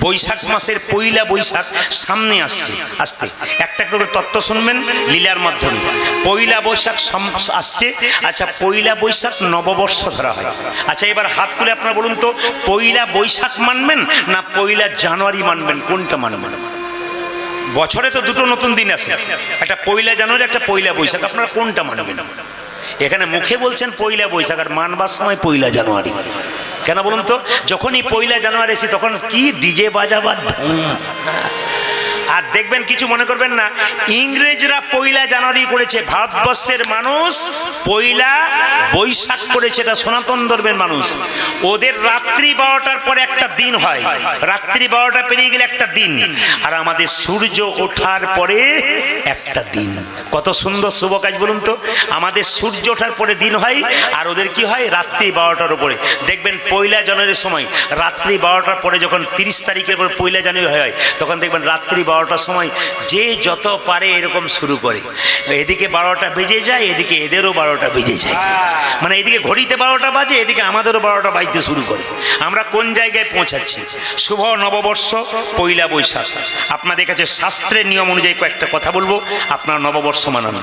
বৈশাখ মাসের পয়লা বৈশাখ সামনে আসছে। আসতে একটা করে তত্ত্ব শুনবেন লীলার মাধ্যমে। পয়লা বৈশাখ আসছে। আচ্ছা, পয়লা বৈশাখ নববর্ষ ধরা হয়। আচ্ছা, এবার হাত তুলে আপনারা বলুন তো, পয়লা বৈশাখ মানবেন না পয়লা জানুয়ারি মানবেন? কোনটা মানবেন? বছরে তো দুটো নতুন দিন আছে, একটা পয়লা জানুয়ারি, একটা পয়লা বৈশাখ। আপনারা কোনটা মানবেন? এখানে মুখে বলছেন পয়লা বৈশাখ, আর মানবার সময় পয়লা জানুয়ারি। কেন বলুন তো? যখনই পয়লা জানুয়ারি এসে তখন কি ডিজে বাজাবার ধুম। আর দেখবেন, কিছু মনে করবেন না, ইংরেজরা পয়লা জানুয়ারি করেছে, ভারতবর্ষের মানুষ পয়লা বৈশাখ করেছে। এটা সনাতন ধর্মের মানুষ। ওদের রাত্রি 12টার পরে একটা দিন হয়, রাত্রি 12টা পেরিয়ে গেলে একটা দিন, আর আমাদের সূর্য ওঠার পরে একটা দিন। কত সুন্দর শুভ কাজ বলুন তো। আমাদের সূর্য ওঠার পরে দিন হয়, আর ওদের কি হয়? রাত্রি 12টার উপরে। দেখবেন পয়লা জানুয়ারির সময় রাত্রি 12টার পরে, যখন 30 তারিখের পর পয়লা জানুয়ারি হয়, তখন দেখবেন রাত্রি 12টার সময় যে যত পারে এরকম শুরু করে। এদিকে 12টা বেজে যায়, এদিকে এদেরও 12টা বেজে যায়। মানে এদিকে ঘড়িতে 12টা বাজে, এদিকে আমাদেরও 12টা বাজতে শুরু করে। আমরা কোন জায়গায় পৌঁছাচ্ছি? শুভ নববর্ষ পয়লা বৈশাখ। আপনাদের কাছে শাস্ত্রের নিয়ম অনুযায়ী কয়েকটা কথা বলবো, আপনারা নববর্ষ মানান।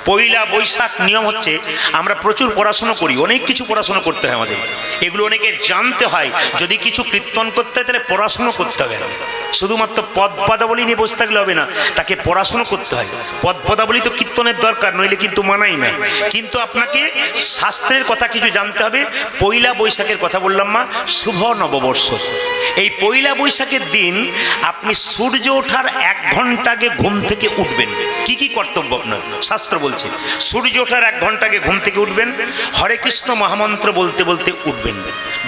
পয়লা বৈশাখ নিয়ম হচ্ছে, আমরা প্রচুর পড়াশোনা করি, অনেক কিছু পড়াশোনা করতে হয় আমাদের, এগুলো অনেকের জানতে হয়। যদি কিছু কীর্তন করতে হয় তাহলে পড়াশুনো করতে হবে। শুধুমাত্র পদ পদাবলী নিয়ে বসে থাকলে হবে না, তাকে পড়াশুনো করতে হয়। পদ পদাবলী তো কীর্তনের দরকার, নইলে কিন্তু মানাই না। কিন্তু আপনাকে শাস্ত্রের কথা কিছু জানতে হবে। পয়লা বৈশাখের কথা বললাম মা, শুভ নববর্ষ। এই পয়লা বৈশাখের দিন আপনি সূর্য ওঠার 1 ঘন্টা আগে ঘুম থেকে উঠবেন। কি কি কর্তব্য আপনার? শাস্ত্র বলছে সূর্য ওঠার 1 ঘন্টা আগে ঘুম থেকে উঠবেন, হরে কৃষ্ণ মহামন্ত্র বলতে বলতে উঠবেন,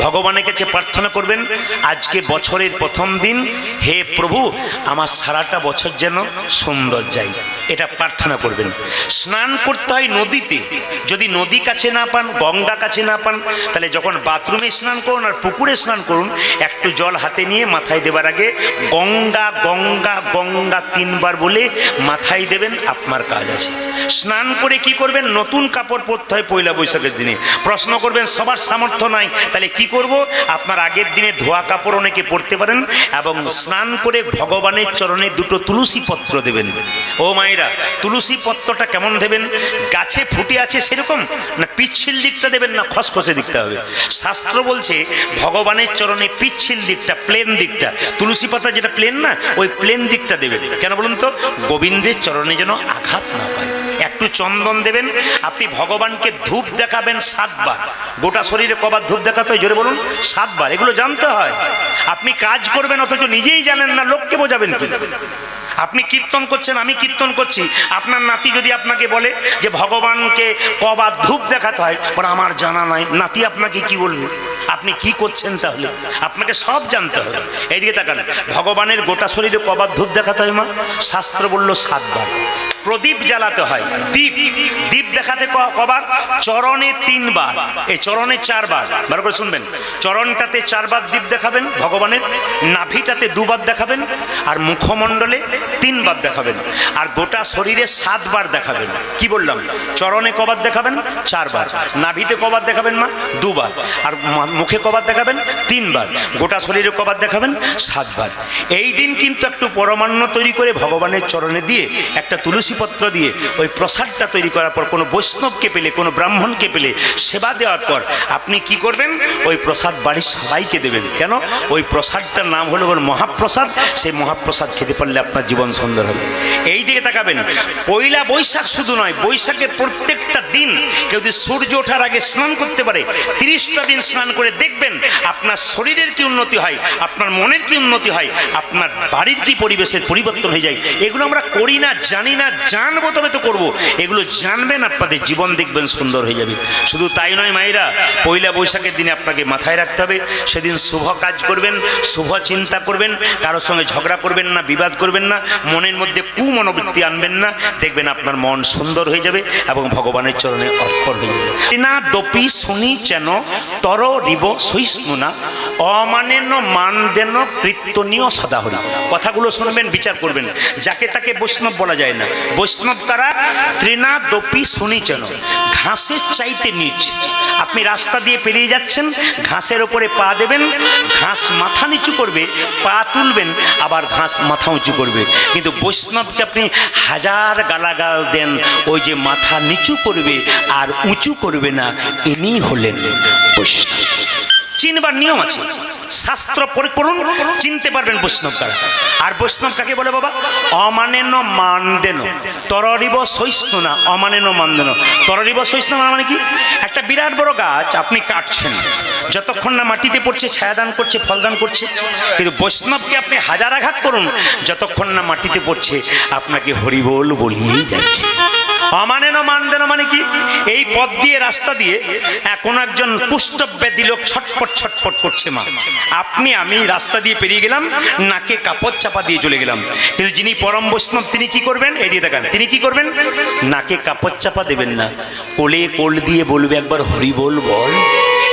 ভগবানের কাছে প্রার্থনা করবেন, আজকে বছরের প্রথম দিন, হে প্রভু আমার সারাটা বছর যেন সুন্দর যায়, এটা প্রার্থনা করবেন। স্নান করতে হয় নদীতে। যদি নদী কাছে না পান, গঙ্গা কাছে না পান, তাহলে যখন বাথরুমে স্নান করুন আর পুকুরে স্নান করুন, একটু জল হাতে নিয়ে মাথায় দেবার আগে গঙ্গা গঙ্গা গঙ্গা 3 বার বলে মাথায় দেবেন, আপনার কাজ আছে। স্নান করে কি করবেন? নতুন কাপড় পরতে হয় পয়লা বৈশাখের দিনে। প্রশ্ন করবেন সবার সামর্থ্য নাই, তাহলে কি করব? আপনার আগের দিনে ধোয়া কাপড় অনেকে পরতে পারেন, এবং স্নান করে ভগবানের চরণে 2টো তুলসী পত্র দেবেন। ও মায়েরা, তুলসী পত্রটা কেমন দেবেন? গাছে ফুটে আছে সেরকম না, পিচ্ছিল দিকটা দেবেন না খসখসে দিকটা হবে? শাস্ত্র বলছে ভগবানের চরণে পিচ্ছিল দিকটা, প্লেন দিকটা, তুলসী পাতা যেটা প্লেন না, ওই প্লেন দিকটা দেবেন। কেন বলুন তো? গোবিন্দের চরণে যেন আঘাত না পায়। একটু চন্দন দেবেন। আপনি ভগবানকে ধূপ দেখাবেন 7 বার। গোটা শরীরে কবার ধূপ দেখাতে হয় জোরে বলুন? 7 বার। এগুলো জানতে হয়। আপনি কাজ করবেন অথচ নিজেই জানেন না, লোককে বোঝাবেন কি? আপনি কীর্তন করছেন, আমি কীর্তন করছি, আপনার নাতি যদি আপনাকে বলে যে ভগবানকে কবার ধূপ দেখাতে হয়, বলে আমার জানা নাই, নাতি আপনাকে কি বলবে? আপনি কি করছেন? তাহলে আপনাকে সব জানতে হবে। এইদিকে তাকান, ভগবানের গোটা শরীরে কবার ধূপ দেখাতে হয় মা? শাস্ত্র বলল 7 বার। প্রদীপ জ্বালাতে হয়, দীপ, দীপ দেখাতে কবার? চরণে 3 বার, এই চরণে 4 বার। ভালো করে শুনবেন, চরণটাতে 4 বার দীপ দেখাবেন ভগবানের, নাভিটাতে 2 বার দেখাবেন, আর মুখমণ্ডলে 3 বার দেখাবেন, আর গোটা শরীরে 7 বার দেখাবেন। কি বললাম? চরণে কবার দেখাবেন? 4 বার, নাভিতে কবার দেখাবেন মা? 2 বার, আর মুখে কবার দেখাবেন? 3 বার, গোটা শরীরে কবার দেখাবেন? 7 বার। এই দিন কিন্তু একটু পরমান্ন তৈরি করে ভগবানের চরণে দিয়ে, একটা তুলসী পত্র দিয়ে ওই প্রসাদটা তৈরি করার পর, কোনো বৈষ্ণবকে পেলে, কোনো ব্রাহ্মণকে পেলে সেবা দেওয়ার পর আপনি কি করবেন? ওই প্রসাদ বাড়ির সবাইকে দেবেন। কেন? ওই প্রসাদটার নাম হলো মহাপ্রসাদ। সেই মহাপ্রসাদ খেতে পারলে আপনার জীবন সুন্দর হবে। এই দিকে তাকাবেন, পয়লা বৈশাখ শুধু নয়, বৈশাখের প্রত্যেকটা দিন কেউ যদি সূর্য ওঠার আগে স্নান করতে পারে, 30টা দিন স্নান করে দেখবেন আপনার শরীরের কি উন্নতি হয়, আপনার মনের কি উন্নতি হয়, আপনার বাড়ির কি পরিবেশের পরিবর্তন হয়ে যায়। এগুলো আমরা করি না, জানি না, জানবো তবে তো করবো। এগুলো জানবেন, আপনাদের জীবন দেখবেন সুন্দর হয়ে যাবে। শুধু তাই নয় মায়েরা, পয়লা বৈশাখের দিনে আপনাকে মাথায় রাখতে হবে, সেদিন শুভ কাজ করবেন, শুভ চিন্তা করবেন, কারোর সঙ্গে ঝগড়া করবেন না, বিবাদ করবেন না, মনের মধ্যে কুমনোবৃত্তি আনবেন না। দেখবেন আপনার মন সুন্দর হয়ে যাবে এবং ভগবানের চরণে অর্পণ হয়ে যাবে। না দপি শুনি চেন তর রিব সহিষ্ণু না, অমানেন মান দেন কীর্তনীয় সদাহরি। কথাগুলো শুনবেন, বিচার করবেন। যাকে তাকে বৈষ্ণব বলা যায় না। বৈষ্ণব তারা তৃণাদপি শুনিছেন, ঘাসের চাইতে নিচ। আপনি রাস্তা দিয়ে পেরিয়ে যাচ্ছেন, ঘাসের ওপরে পা দেবেন, ঘাস মাথা নিচু করবে, পা তুলবেন, আবার ঘাস মাথা উঁচু করবে। কিন্তু বৈষ্ণবকে আপনি হাজার গালাগাল দেন, ওই যে মাথা নিচু করবে আর উঁচু করবে না, ইনি হলেন বৈষ্ণব। চিনবার নিয়ম আছে, শাস্ত্র পড়ুন, চিনতে পারবেন বৈষ্ণব কারা। আর বৈষ্ণব কাকে বলে বাবা? অমানেন মানদেন তররিব সহিষ্ণু না, অমানেন মানদেন তররিব সহিষ্ণু না। মানে কি? একটা বিরাট বড় গাছ আপনি কাটছেন, যতক্ষণ না মাটিতে পড়ছে ছায়াদান করছে, ফলদান করছে। কিন্তু বৈষ্ণবকে আপনি হাজার আঘাত করুন, যতক্ষণ না মাটিতে পড়ছে আপনাকে হরিবোল বলিয়েই যাচ্ছে। অমানেন মানদেন মানে কি? এই পথ দিয়ে, রাস্তা দিয়ে কোন একজন কুষ্ঠব্যাধি লোক ছটপট ছটপট করছে, মা আপনি আমি রাস্তা দিয়ে পেরিয়ে গেলাম, নাকে কাপড় চাপা দিয়ে চলে গেলাম। কিন্তু যিনি পরম বৈষ্ণব তিনি কি করবেন? এদিকে দেখান, তিনি কি করবেন? নাকে কাপড় চাপা দেবেন না, কোলে কোল দিয়ে বলবে একবার হরিবোল বল।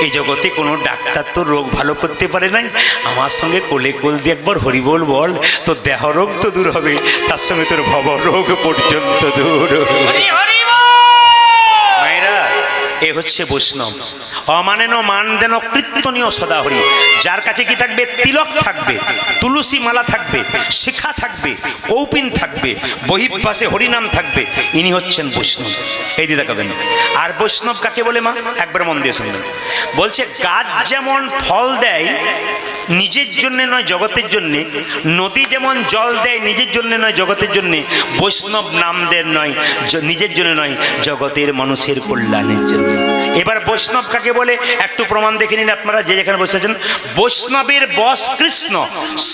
এই জগতে কোনো ডাক্তার তো রোগ ভালো করতে পারে নাই, আমার সঙ্গে কোলে কোল দিয়ে একবার হরিবোল বল, তো দেহ রোগ তো দূর হবে, তার সঙ্গে তোর ভব রোগ পর্যন্ত দূর হবে। মায়েরা, এ হচ্ছে বৈষ্ণব। অমানেন মানদেন কীর্তনীয় সদাহরি। যার কাছে কি থাকবে? তিলক থাকবে, তুলসী মালা থাকবে, শিখা থাকবে, কৌপিন থাকবে, বহির্বাসে হরিনাম থাকবে, ইনি হচ্ছেন বৈষ্ণব। এই দিয়ে দেখাবেন। আর বৈষ্ণব কাকে বলে মা? একবার মন দিয়ে শুনবেন। বলছে গাছ যেমন ফল দেয় নিজের জন্য নয় জগতের জন্য, নদী যেমন জল দেয় নিজের জন্য নয় জগতের জন্য, বৈষ্ণব নাম দেন নয় নিজের জন্য নয়, জগতের মানুষের কল্যাণের জন্য। এবার বৈষ্ণব কাকে বলে একটু প্রমাণ দেখে নিন আপনারা, যে যেখানে বসেছেন। বৈষ্ণবের বশ কৃষ্ণ,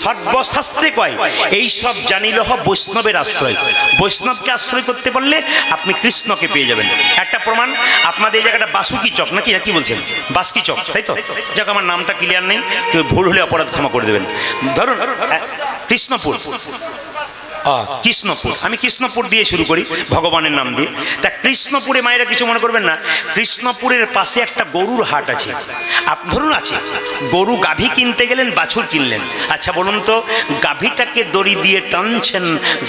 সর্বশাস্ত্রে কয় এই সব জানিলহ বৈষ্ণবের আশ্রয়। বৈষ্ণবকে আশ্রয় করতে পারলে আপনি কৃষ্ণকে পেয়ে যাবেন। একটা প্রমাণ, আপনাদের এই জায়গাটা বাসুকি চক নাকি, কি বলছেন? বাসকি চক, তাই তো? যাক, আমার নামটা ক্লিয়ার নেই, কেউ ভুল হলে অপরাধ ক্ষমা করে দেবেন। ধরুন কৃষ্ণপুর, কৃষ্ণপুর, আমি কৃষ্ণপুর দিয়ে শুরু করি ভগবানের নাম দিয়ে। তা কৃষ্ণপুরে মায়েরা কিছু মনে করবেন না, কৃষ্ণপুরের পাশে একটা গরুর হাট আছে। ধরুন আছে, গরু গাভী কিনতে গেলেন, বাছুর কিনলেন। আচ্ছা বলুন তো, গাভীটাকে দড়ি দিয়ে টানছেন,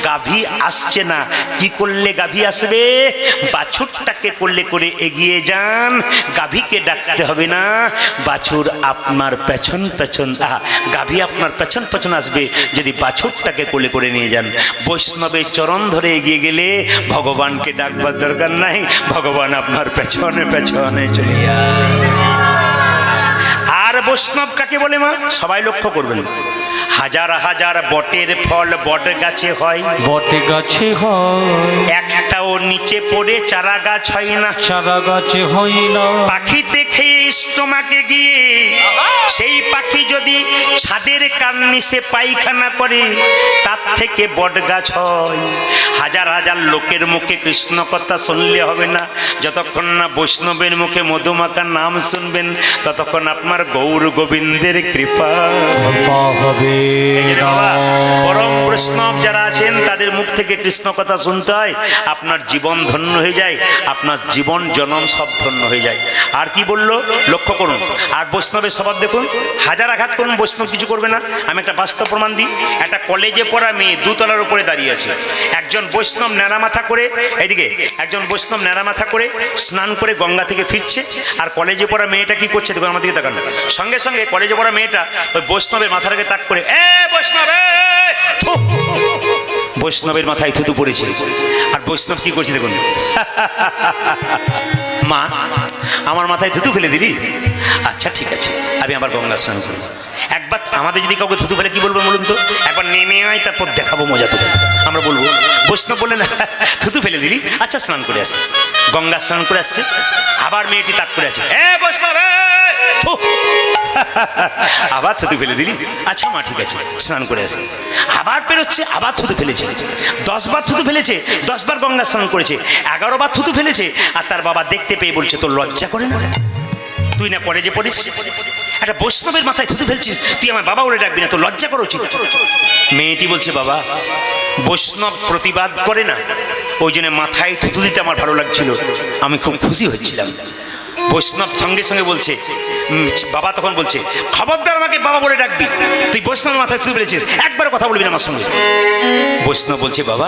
গাভী আসছে না, কি করলে গাভী আসবে? বাছুরটাকে করলে করে এগিয়ে যান, গাভীকে ডাকতে হবে না, বাছুর আপনার পেছন পেছন, গাভী আপনার পেছন পেছন আসবে যদি বাছুরটাকে কোলে করে নিয়ে যান। বৈষ্ণবের চরণ ধরে এগিয়ে গেলে ভগবানকে ডাকবার দরকার নাই, ভগবান আপনার পেছনে পেছনে চলে যায়। আর বৈষ্ণব কাকে বলে মা? সবাই লক্ষ্য করবেন। হাজার হাজার বটের ফল বট গাছে হয়, বটে গাছে হয়, একটাও নিচে পড়ে চারা গাছ হয় না, চারা গাছে হয় না। পাখিতে খেয়ে স্টোমাকে গিয়ে সেই পাখি যদি ছাদের কার্নিশে পায়খানা করে, তার থেকে বট গাছ হয়। হাজার হাজার লোকের মুখে কৃষ্ণ কথা শুনলে হবে না, যতক্ষণ না বৈষ্ণবের মুখে মধুমাখা নাম শুনবেন, ততক্ষণ আপনার গৌর গোবিন্দের কৃপা হবে। পরম বৈষ্ণব যারা আছেন তাদের মুখ থেকে কৃষ্ণ কথা শুনতে হয়, আপনার জীবন ধন্য হয়ে যায়, আপনার জীবন জনম সব ধন্য হয়ে যায়। আর কি বললো লক্ষ্য করুন। আর বৈষ্ণবের স্বভাব দেখুন, হাজার আঘাত করুন, বৈষ্ণব কিছু করবে না। আমি একটা বাস্তব প্রমাণ দিই। একটা কলেজে পড়া মেয়ে দুতলার উপরে দাঁড়িয়ে আছে, একজন বৈষ্ণব ন্যাড়া মাথা করে, এইদিকে একজন বৈষ্ণব ন্যাড়া মাথা করে স্নান করে গঙ্গা থেকে ফিরছে, আর কলেজে পড়া মেয়েটা কি করছে দেখুন, আমার দিকে তাকান। সঙ্গে সঙ্গে কলেজে পড়া মেয়েটা ওই বৈষ্ণবের মাথাটাকে তাক করে, বৈষ্ণব, বৈষ্ণবের মাথায় থুতু পড়েছে। আর বৈষ্ণব কি করছে দেখুন, মা আমার মাথায় থুতু ফেলে দিলি, আচ্ছা ঠিক আছে আমি আবার গঙ্গা স্নান করবো। একবার আমাদের যদি কাউকে থুতু ফেলে কি বলবো বলুন তো? একবার নেমে আয়, তারপর দেখাবো মজা তোকে, আমরা বলবো। বৈষ্ণব বললেন থুতু ফেলে দিলি, আচ্ছা স্নান করে আসে, গঙ্গা স্নান করে আসছে, আবার মেয়েটি তাক করে আছে, বৈষ্ণব আবার থুতু ফেলে দিলি, আচ্ছা মা ঠিক আছে স্নান করে আসে, আবার পেরোচ্ছে, আবার থুতু ফেলেছে, 10 বার থুতু ফেলেছে, 10 বার গঙ্গা স্নান করেছে, 11 বার থুতু ফেলেছে। আর তার বাবা দেখতে পেয়ে বলছে, তোর লজ্জা করে না? তুই না কলেজে পড়িস, একটা বৈষ্ণবের মাথায় থুতু ফেলছিস, তুই আমার বাবা ওরে ডাকবি না, তোর লজ্জা করা উচিত। মেয়েটি বলছে, বাবা বৈষ্ণব প্রতিবাদ করে না, ওই জন্য মাথায় থুতু দিতে আমার ভালো লাগছিল, আমি খুব খুশি হচ্ছিলাম। বৈষ্ণব সঙ্গে সঙ্গে বলছে, বাবা তখন বলছে, খবরদার আমাকে বাবা বলে ডাকবি, তুই বৈষ্ণবের মাথায় তুই বলেছিস, একবার কথা বলবি না আমার সঙ্গে। বৈষ্ণব বলছে, বাবা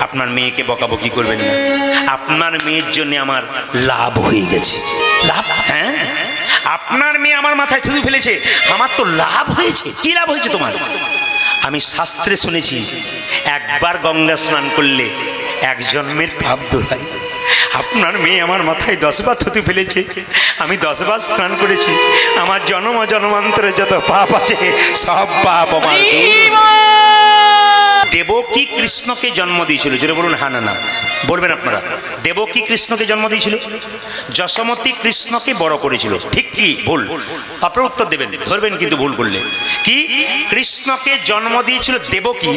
আপনার মেয়েকে বকাবকি করবেন না, আপনার মেয়ের জন্য আমার লাভ হয়ে গেছে। লাভ? হ্যাঁ, আপনার মেয়ে আমার মাথায় থুতু ফেলেছে, আমার তো লাভ হয়েছে। কি লাভ হয়েছে তোমার? আমি শাস্ত্রে শুনেছি, একবার গঙ্গা স্নান করলে এক জন্মের পাপ দোলাই। আপনার মেয়ে আমার মাথায় 10 বার থুতু ফেলেছে, আমি 10 বার স্নান করেছি, আমার জন্ম জন্মান্তরে যত পাপ আছে সব পাপ আমার। দেবকী কৃষ্ণকে জন্ম দিয়েছিল, জোরে বলুন হ্যাঁ না না বলবেন আপনারা। দেবকী কৃষ্ণকে জন্ম দিয়েছিল, যশোমতী কৃষ্ণকে বড় করেছিল। ঠিক কি ভুল? আপনারা উত্তর দেবেন, ধরবেন কিন্তু ভুল করলে। কি? কৃষ্ণকে জন্ম দিয়েছিল দেবকী,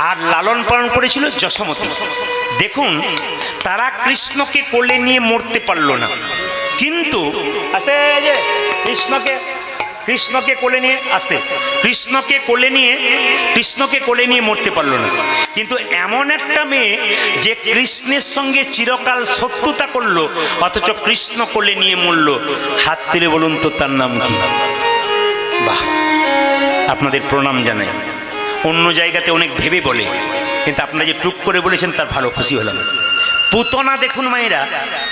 আর লালন পালন করেছিল যশোমতী। দেখুন, তারা কৃষ্ণকে কোলে নিয়ে মরতে পারল না, কিন্তু কৃষ্ণকে কোলে নিয়ে কৃষ্ণকে কোলে নিয়ে মরতে পারলো না। কিন্তু এমন একটা মেয়ে যে কৃষ্ণের সঙ্গে চিরকাল শত্রুতা করলো, অথচ কৃষ্ণ কোলে নিয়ে মরলো, হাত তুলে বলুন তো তার নাম কি? বাহ, আপনাদের প্রণাম জানাই। অন্য জায়গাতে অনেক ভেবে বলে, কিন্তু আপনারা যে টুক করে বলেছেন তার ভালো খুশি হলাম। পুতনা দেখুন মায়েরা,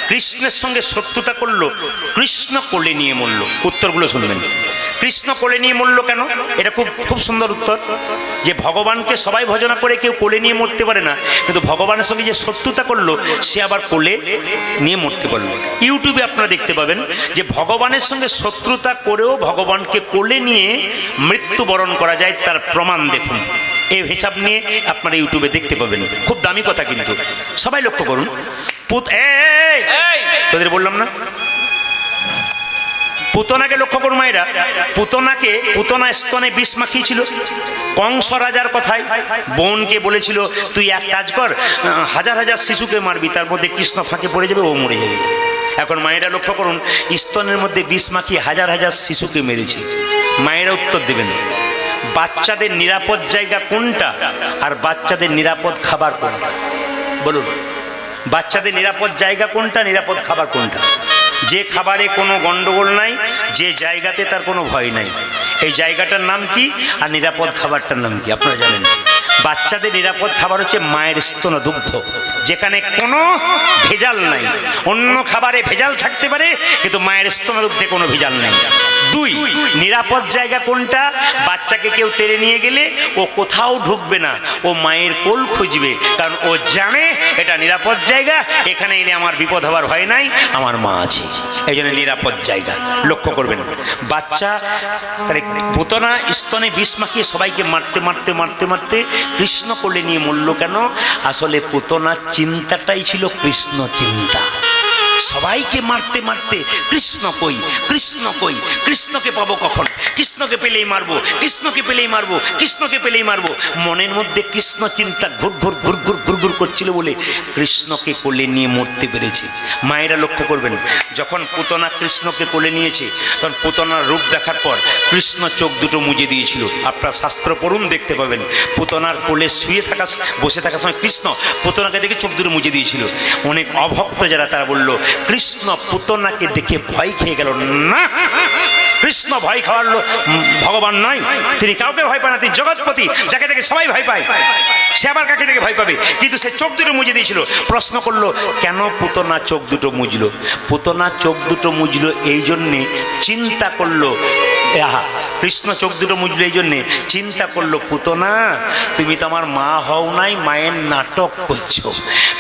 কৃষ্ণের সঙ্গে শত্রুতা করলো, কৃষ্ণ কোলে নিয়ে মরল। উত্তরগুলো শুনবেন। কৃষ্ণ কোলে নিয়ে মরল কেন? এটা খুব সুন্দর উত্তর, যে ভগবানকে সবাই ভজনা করে কেউ কোলে নিয়ে মরতে পারে না, কিন্তু ভগবানের সঙ্গে যে শত্রুতা করলো সে আবার কোলে নিয়ে মরতে পারলো। ইউটিউবে আপনারা দেখতে পাবেন যে ভগবানের সঙ্গে শত্রুতা করেও ভগবানকে কোলে নিয়ে মৃত্যুবরণ করা যায়, তার প্রমাণ দেখুন। এই হিসাব নিয়ে আপনারা ইউটিউবে দেখতে পাবেন, খুব দামি কথা, কিন্তু সবাই লক্ষ্য করুন। তোদের বললাম না, পুতনাকে লক্ষ্য করুন মায়েরা। পুতনা স্তনে বিষ মাখিয়েছিল। কংস রাজার কথায় বোনকে বলেছিল, তুই এক কাজ কর, হাজার হাজার শিশুকে মারবি, তার মধ্যে কৃষ্ণ ফাঁকে পড়ে যাবে, ও মরে যাবে। এখন মায়েরা লক্ষ্য করুন, স্তনের মধ্যে বিষ মাখিয়ে হাজার হাজার শিশুকে মেরেছে। মায়েরা উত্তর দেবেন, বাচ্চাদের নিরাপদ জায়গা কোনটা আর বাচ্চাদের নিরাপদ খাবার কোনটা? বলুন, বাচ্চাদের নিরাপদ জায়গা কোনটা, নিরাপদ খাবার কোনটা? যে খাবারে কোনো গন্ডগোল নাই, যে জায়গাতে তার কোনো ভয় নাই, এই জায়গাটার নাম কি আর নিরাপদ খাবারটার নাম কি আপনারা জানেন? বাচ্চাদের নিরাপদ খাবার হচ্ছে মায়ের স্তন দুগ্ধ, যেখানে কোনো ভেজাল নাই। অন্য খাবারে ভেজাল থাকতে পারে, কিন্তু মায়ের স্তন দুগ্ধে কোনো ভেজাল নেই। 2, নিরাপদ জায়গা কোনটা? বাচ্চাকে কেউ তেড়ে নিয়ে গেলে ও কোথাও ঢুকবে না, ও মায়ের কোল খুঁজবে, কারণ ও জানে এটা নিরাপদ জায়গা, এখানে এলে আমার বিপদ হওয়ার ভয় নাই, আমার মা আছে। এই জন্য নিরাপদ জায়গা লক্ষ্য করবেন। বাচ্চা পুতনা স্তনে বিষ মাখিয়ে সবাইকে মারতে মারতে মারতে মারতে কৃষ্ণ কোলে নিয়ে মরল কেন? আসলে পুতনার চিন্তাটাই ছিল কৃষ্ণ চিন্তা। সবাইকে মারতে মারতে কৃষ্ণ কই, কৃষ্ণ কই, কৃষ্ণকে পাবো কখন, কৃষ্ণকে পেলেই মারবো, কৃষ্ণকে পেলেই মারবো, কৃষ্ণকে পেলেই মারবো। মনের মধ্যে কৃষ্ণ চিন্তা ঘুর ঘুর ঘুর ঘুর ঘুর ঘুর করছিল বলে কৃষ্ণকে কোলে নিয়ে মরতে পেরেছে। মায়েরা লক্ষ্য করবেন, যখন পুতনা কৃষ্ণকে কোলে নিয়েছে, তখন পুতনার রূপ দেখার পর কৃষ্ণ চোখ দুটো মুজে দিয়েছিল। আপনারা শাস্ত্র পড়ুন, দেখতে পাবেন পুতনার কোলে বসে থাকার সময় কৃষ্ণ পুতনাকে দেখে চোখ দুটো মুজে দিয়েছিল। অনেক অভক্ত যারা, তারা বলল, কৃষ্ণ পুতনাকে দেখে ভয় খেয়ে গেল। না, কৃষ্ণ ভয় খাওয়ার ভগবান নয়, তিনি কাউকে ভয় পায় না, তিনি জগৎপতি, যাকে দেখে সবাই ভয় পায়, সে আবার কাকে দেখে ভয় পাবে? কিন্তু সে চোখ দুটো মুজে দিয়েছিল। প্রশ্ন করলো, কেন পুতনা চোখ দুটো মুজলো? পুতনা চোখ দুটো মুজলো এই জন্যে, চিন্তা করলো, কৃষ্ণ চোখ দুটো মুজলো এই জন্যে, চিন্তা করলো, পুতনা তুমি তো আমার মা হও নাই, মায়ের নাটক করছো,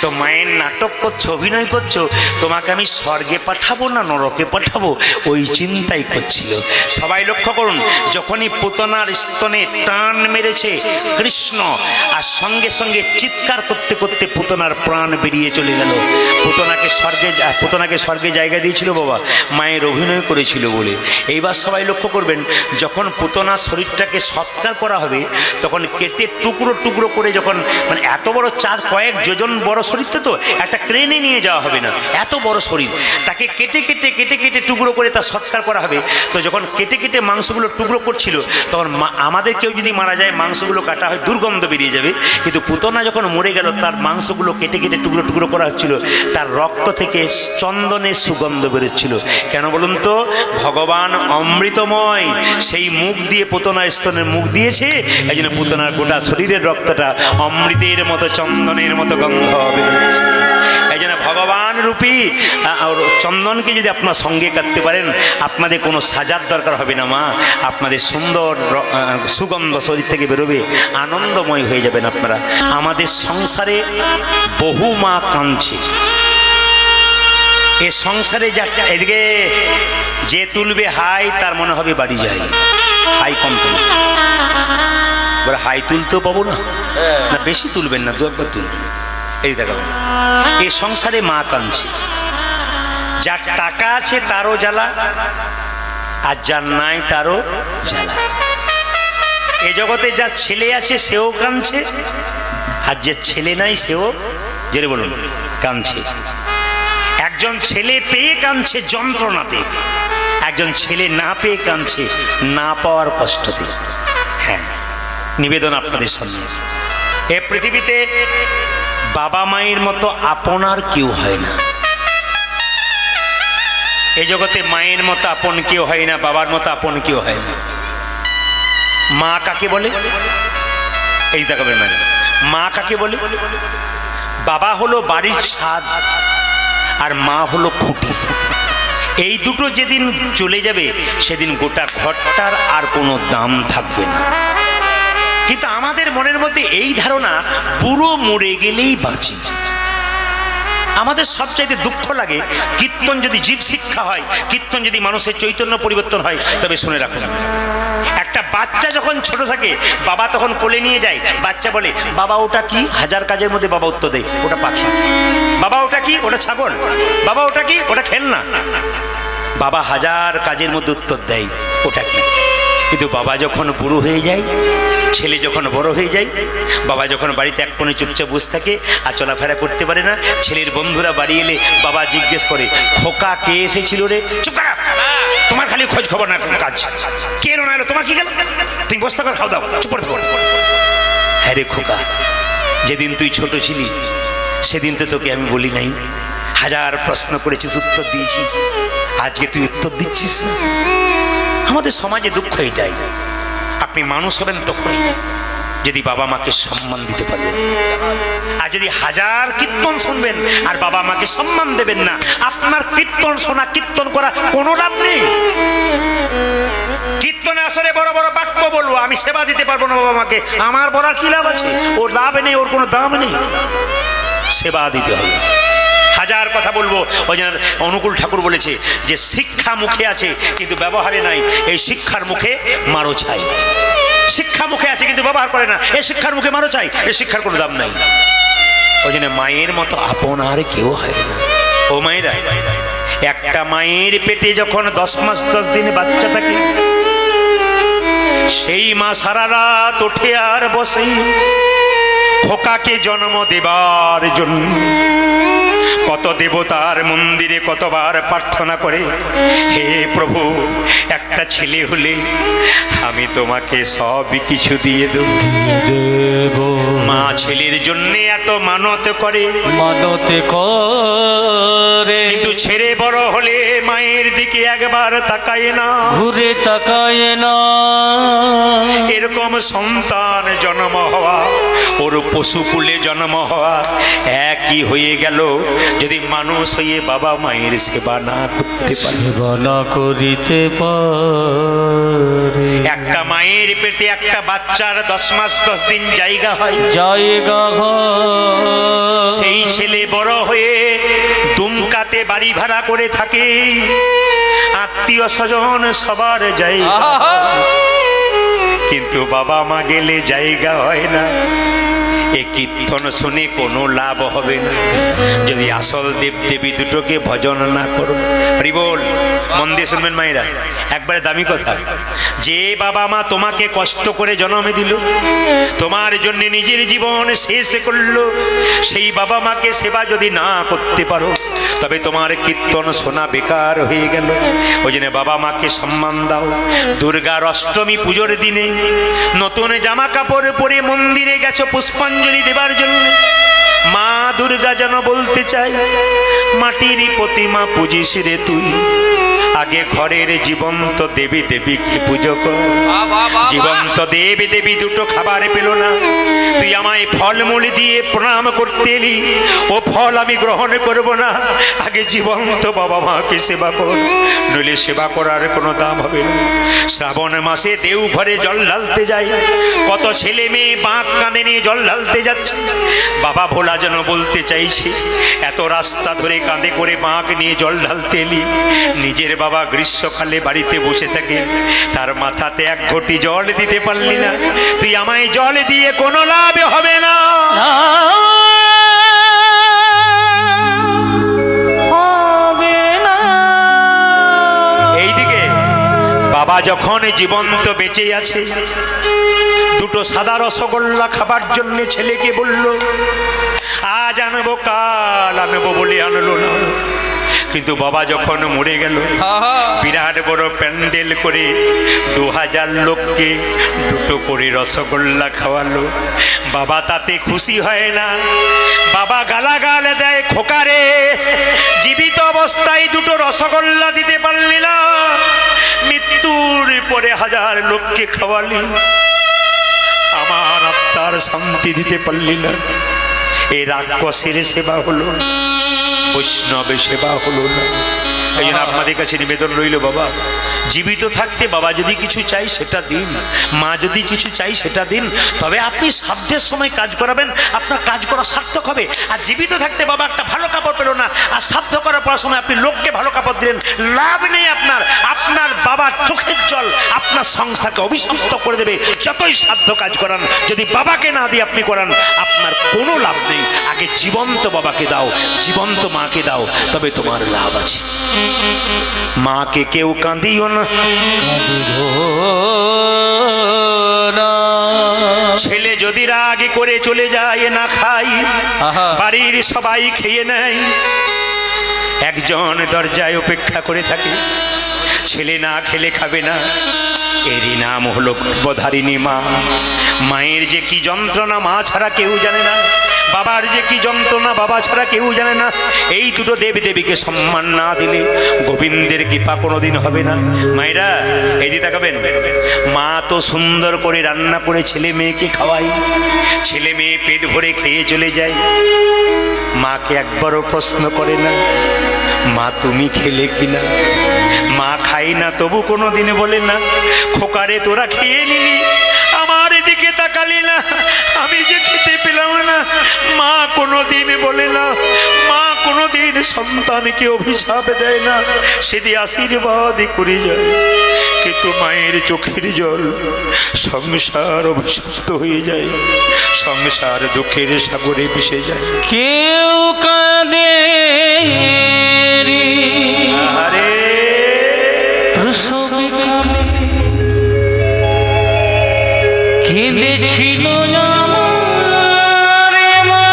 তো মায়ের নাটক করছো, অভিনয় করছো, তোমাকে আমি স্বর্গে পাঠাবো না নরকে পাঠাবো, ওই চিন্তাই করছিল। সবাই লক্ষ্য করুন, যখনই পুতনার স্তনে টান মেরেছে কৃষ্ণ, আর সঙ্গে সঙ্গে চিৎকার করতে করতে পুতনার প্রাণ বেরিয়ে চলে গেল। পুতনাকে স্বর্গে জায়গা দিয়েছিল বাবা, মায়ের অভিনয় করেছিল বলে। এইবার সবাই লক্ষ্য করবেন, যখন পুতনার শরীরটাকে সৎকার করা হবে তখন কেটে টুকরো টুকরো করে, যখন মানে এত বড় কয়েক যোজন বড় শরীরটা তো একটা ক্রেনে নিয়ে যাওয়া হবে না, এত বড় শরীর, তাকে কেটে কেটে কেটে কেটে টুকরো করে তা সৎকার করা হবে। তো যখন কেটে কেটে মাংসগুলো টুকরো করছিল তখন আমাদের কেউ যদি মারা যায় মাংসগুলো কাটা হয়, দুর্গন্ধ বেরিয়ে যাবে, কিন্তু পুতনা যখন মরে গেল তার মাংসগুলো কেটে কেটে টুকরো টুকরো করা হচ্ছিল, তার রক্ত থেকে চন্দনের সুগন্ধ বেরোচ্ছিল। কেন বলুন তো? ভগবান অমৃতময়, সেই মুখ দিয়ে পুতনার স্তনের মুখ দিয়েছে, এই জন্য পুতনার গোটা শরীরের রক্তটা অমৃতের মতো চন্দনের মতো গন্ধ বেরোচ্ছে। এই জন্য ভগবান রূপী চন্দনকে যদি আপনার সঙ্গে কাটতে পারেন, আপনাদের কোনো সাজার দরকার হবে না মা, আপনাদের সুন্দর সুগন্ধ শরীর থেকে বেরোবে, আনন্দময় হয়ে যাবেন আপনারা। আমাদের সংসারে বহু মা কাঁদছে, এ সংসারে যা এদিকে যে তুলবে হাই তার মনে হবে বাড়ি যায়, হাই কম তুলবে, হাই তুলতেও পাবো না, না বেশি তুলবেন না, দু একবার তুলবেন। এই দেখাবেন এ সংসারে মা কাঁদছে, যার টাকা আছে তারও জ্বালা, আর যার নাই তারও জ্বালা। এ জগতে যার ছেলে আছে সেও কাঁদছে, আর যে ছেলে নাই সেও, জেরে বলুন, কাঁদছে। একজন ছেলে পেয়ে কাঁদছে যন্ত্রণাতে, একজন ছেলে না পেয়ে কাঁদছে না পাওয়ার কষ্টতে। হ্যাঁ, নিবেদন আপনাদের সামনে, এ পৃথিবীতে বাবা মায়ের মতো আপনার কেউ হয় না। এই জগতে মায়ের মতো আপন কেউ হয় না, বাবার মতো আপন কেউ হয় না। মা কাকে বলে? এই দেখাবেন মানে মা কাকে বলে? বাবা হলো বাড়ির ছাদ, আর মা হলো খুঁটি। এই দুটো যেদিন চলে যাবে সেদিন গোটা ঘরটার আর কোনো দাম থাকবে না। কিন্তু আমাদের মনের মধ্যে এই ধারণা, পুরো মরে গেলেই বাঁচি। আমাদের সবচাইতে দুঃখ লাগে, কীর্তন যদি জীব শিক্ষা হয়, কীর্তন যদি মানুষের চৈতন্য পরিবর্তন হয়, তবে শুনে রাখুন, একটা বাচ্চা যখন ছোট থাকে বাবা তখন কোলে নিয়ে যায়, বাচ্চা বলে বাবা ওটা কি? হাজার কাজের মধ্যে বাবা উত্তর দেয় ওটা পাখি। বাবা ওটা কি? ওটা ছাগল। বাবা ওটা কি? ওটা খেলনা। বাবা হাজার কাজের মধ্যে উত্তর দেয় ওটা কি। কিন্তু বাবা যখন বুড়ো হয়ে যায়, ছেলে যখন বড় হয়ে যায়, বাবা যখন বাড়িতে এক কোণে চুপচাপ বসে থাকে আর চলাফেরা করতে পারে না, ছেলের বন্ধুরা বাড়ি এলে বাবা জিজ্ঞেস করে, খোকা কে এসেছিল রে? চুপ করা, তোমার খালি খোঁজ খবর না কাজ, কে এলো না এলো, তোমার কি গেল? তুমি বসে থাকো, খাও দাও, চুপ করে থাকো। হ্যাঁ রে খোকা, যেদিন তুই ছোট ছিলি সেদিন তো তোকে আমি বলি নাই, হাজার প্রশ্ন করেছিস, উত্তর দিয়েছি, আজকে তুই উত্তর দিচ্ছিস না। আমাদের সমাজে দুঃখ এটাই। আপনি মানুষ হবেন তখনই যদি বাবা মাকে সম্মান দিতে পারবেন। আর যদি হাজার কীর্তন শুনবেন আর বাবা মাকে সম্মান দেবেন না, আপনার কীর্তন শোনা, কীর্তন করা কোনো লাভ নেই। কীর্তনে আসলে বড় বড় বাক্য বলবো, আমি সেবা দিতে পারবো না বাবা মাকে, আমার বলার কি লাভ আছে? ওর লাভ নেই, ওর কোনো দাম নেই। সেবা দিতে হবে। হাজার কথা বলবো। ওই জন্য অনুকূল ঠাকুর বলেছে যে শিক্ষা মুখে আছে কিন্তু ব্যবহারে নাই, এই শিক্ষার মুখে মারো চাই। শিক্ষা মুখে আছে কিন্তু ব্যবহার করে না, এই শিক্ষার মুখে মারো চাই, এই শিক্ষার কোনো দাম নাই। ওই জন্য মায়ের মতো আপন আর কেউ হয় না। ও মায়েরা, একটা মায়ের পেটে যখন 10 মাস 10 দিন বাচ্চা থাকে, সেই মা সারা রাত ওঠে আর বসে খোকাকে জন্ম দেবার জন্য। কত দেবতার মন্দিরে কতবার প্রার্থনা করে, হে প্রভু একটা ছেলে হলে আমি তোমাকে সব কিছু দিয়ে দেব। মা ছেলের জন্য এত মানত করে, কিন্তু ছেড়ে বড় হলে মায়ের দিকে একবার তাকায় না, ঘুরে তাকায় না। এরকম সন্তান জন্ম হওয়া ওর পশুকুলে জন্ম হওয়া একই হয়ে গেল যদি মানুষ হয়ে বাবা মায়ের সেবা না করতে পারে। সেবা না করিতে পারে। একটা মায়ের পেটে একটা বাচ্চার 10 মাস 10 দিন জায়গা হয়, সেই ছেলে বড় হয়ে দুমকাতে বাড়ি ভাড়া করে থাকে, আত্মীয় স্বজন সবার জায়গা, কিন্তু বাবা মা গেলে জায়গা হয় না। এ কীর্তন শুনে কোনো লাভ হবে না যদি আসল দেব দেবী দুটোকে ভজন না করো। হরি বল। মন দিয়ে শুনবেন মায়েরা, একবারে দামি কথা। যে বাবা মা তোমাকে কষ্ট করে জন্ম দিল, তোমার জন্য নিজের জীবন শেষ করলো, সেই বাবা মাকে সেবা যদি না করতে পারো তবে তোমার কীর্তন শোনা বেকার হয়ে গেল। ওই জন্য বাবা মাকে সম্মান দাও। দুর্গার অষ্টমী পুজোর দিনে নতুন জামা কাপড় পরে মন্দিরে গেছো পুষ্পাঞ্জলি দেবার জন্য। মা দুর্গা যেন বলতে চাই, মাটির প্রতিমা পুজিস রে তুই, আগে ঘরের জীবন্ত দেবী দেবীকে পুজো কর। জীবন্ত দেবী দেবী দুটো খাবার পেল না, তুই আমায় ফলমূল দিয়ে প্রণাম করতে এলি, ও ফল আমি গ্রহণ করব না। আগে জীবন্ত বাবা মাকে সেবা কর, নইলে সেবা করার কোনো দাম হবে না। শ্রাবণ মাসে দেওঘরে জল ঢালতে যাই, কত ছেলে মেয়ে বাঁক কাঁধে নিয়ে জল ঢালতে যাচ্ছে। বাবা ভোলা যেন বলতে চাইছে, এত রাস্তা ধরে কাঁধে করে বাঁক নিয়ে জল ঢালতে এলি, নিজের বাবা গ্রীষ্মকালে বাড়িতে বসে থাকে, তার মাথাতে এক ঘটি জল দিতে পারলি না, তুই আমায় জল দিয়ে কোনো লাভ হবে না। এইদিকে বাবা যখন জীবন্ত বেঁচে আছে, দুটো সাদা রসগোল্লা খাবার জন্য ছেলেকে বলল, আজ আনবো কাল আনবো বলে আনলো না। কিন্তু বাবা যখন মরে গেল, বিরাট বড় প্যান্ডেল করে 2000 লোককে দুটো করে রসগোল্লা খাওয়ালো। বাবা তাতে খুশি হয় না, বাবা গালাগাল দেয়, খোকারে জীবিত অবস্থায় দুটো রসগোল্লা দিতে পারলি না, মৃত্যুর পরে 1000 লোককে খাওয়ালি, আমার আত্মার শান্তি দিতে পারলি না। এই রাক্ষসের সেবা হলো, বৈষ্ণবের সেবা হলো না। এই জন্য আপনাদের কাছে নিবেদন রইল, বাবা জীবিত থাকতে বাবা যদি কিছু চাই সেটা দিন, মা যদি কিছু চাই সেটা দিন, তবে আপনি সাধ্যের সময় কাজ করাবেন, আপনার কাজ করা সার্থক হবে। আর জীবিত থাকতে বাবা একটা ভালো কাপড় পেল না, আর সাধ্য করার পর সময় আপনি লোককে ভালো কাপড় দিলেন, লাভ নেই আপনার। আপনার বাবার চোখের জল আপনার সংসারকে অভিশপ্ত করে দেবে। যতই সাধ্য কাজ করান, যদি বাবাকে না দিয়ে আপনি করান, আপনার কোনো লাভ নেই। আগে জীবন্ত বাবাকে দাও, জীবন্ত মাকে দাও, তবে তোমার লাভ আছে। মাকে কেউ কাঁদিও না, ছেলে যদি রাগ করে চলে যায় না খাই, বাড়ির সবাই খেয়ে নেয়, একজন দরজায় অপেক্ষা করে থাকে, ছেলে না খেলে খাবে না। এরই নাম হলো গর্ভধারিণী মা। মায়ের যে কি যন্ত্রণা মা ছাড়া কেউ জানে না, বাবার যে কি যন্ত্রণা বাবা ছাড়া কেউ জানে না। এই দুটো দেবী দেবীকে সম্মান না দিলে গোবিন্দের কৃপা কোনোদিন হবে না। মায়েরা এই দিকে তাকাবেন, মা তো সুন্দর করে রান্না করে ছেলে মেয়েকে খাওয়ায়, ছেলে মেয়ে পেট ভরে খেয়ে চলে যায়, মাকে একবারও প্রশ্ন করে না, মা তুমি খেলে কিনা? মা খাই না তবু কোনো দিনে বলে না, খোকারে তোরা খেয়ে নিলি, আমার দিকে তাকালি না, আমি যে খেতে পেলাম না। মা কোনো দিন বলে না, মা কোনো দিন সন্তানকে অভিশাপ দেয় না, সেদি আশীর্বাদই করে যায়। কিন্তু মায়ের চোখের জল সংসার অভিশপ্ত হয়ে যায়, সংসার দুঃখের সাগরে মিশে যায়। কেউ কাঁদে আরে প্রসবে কালে, কেঁদেছিল আমার মা,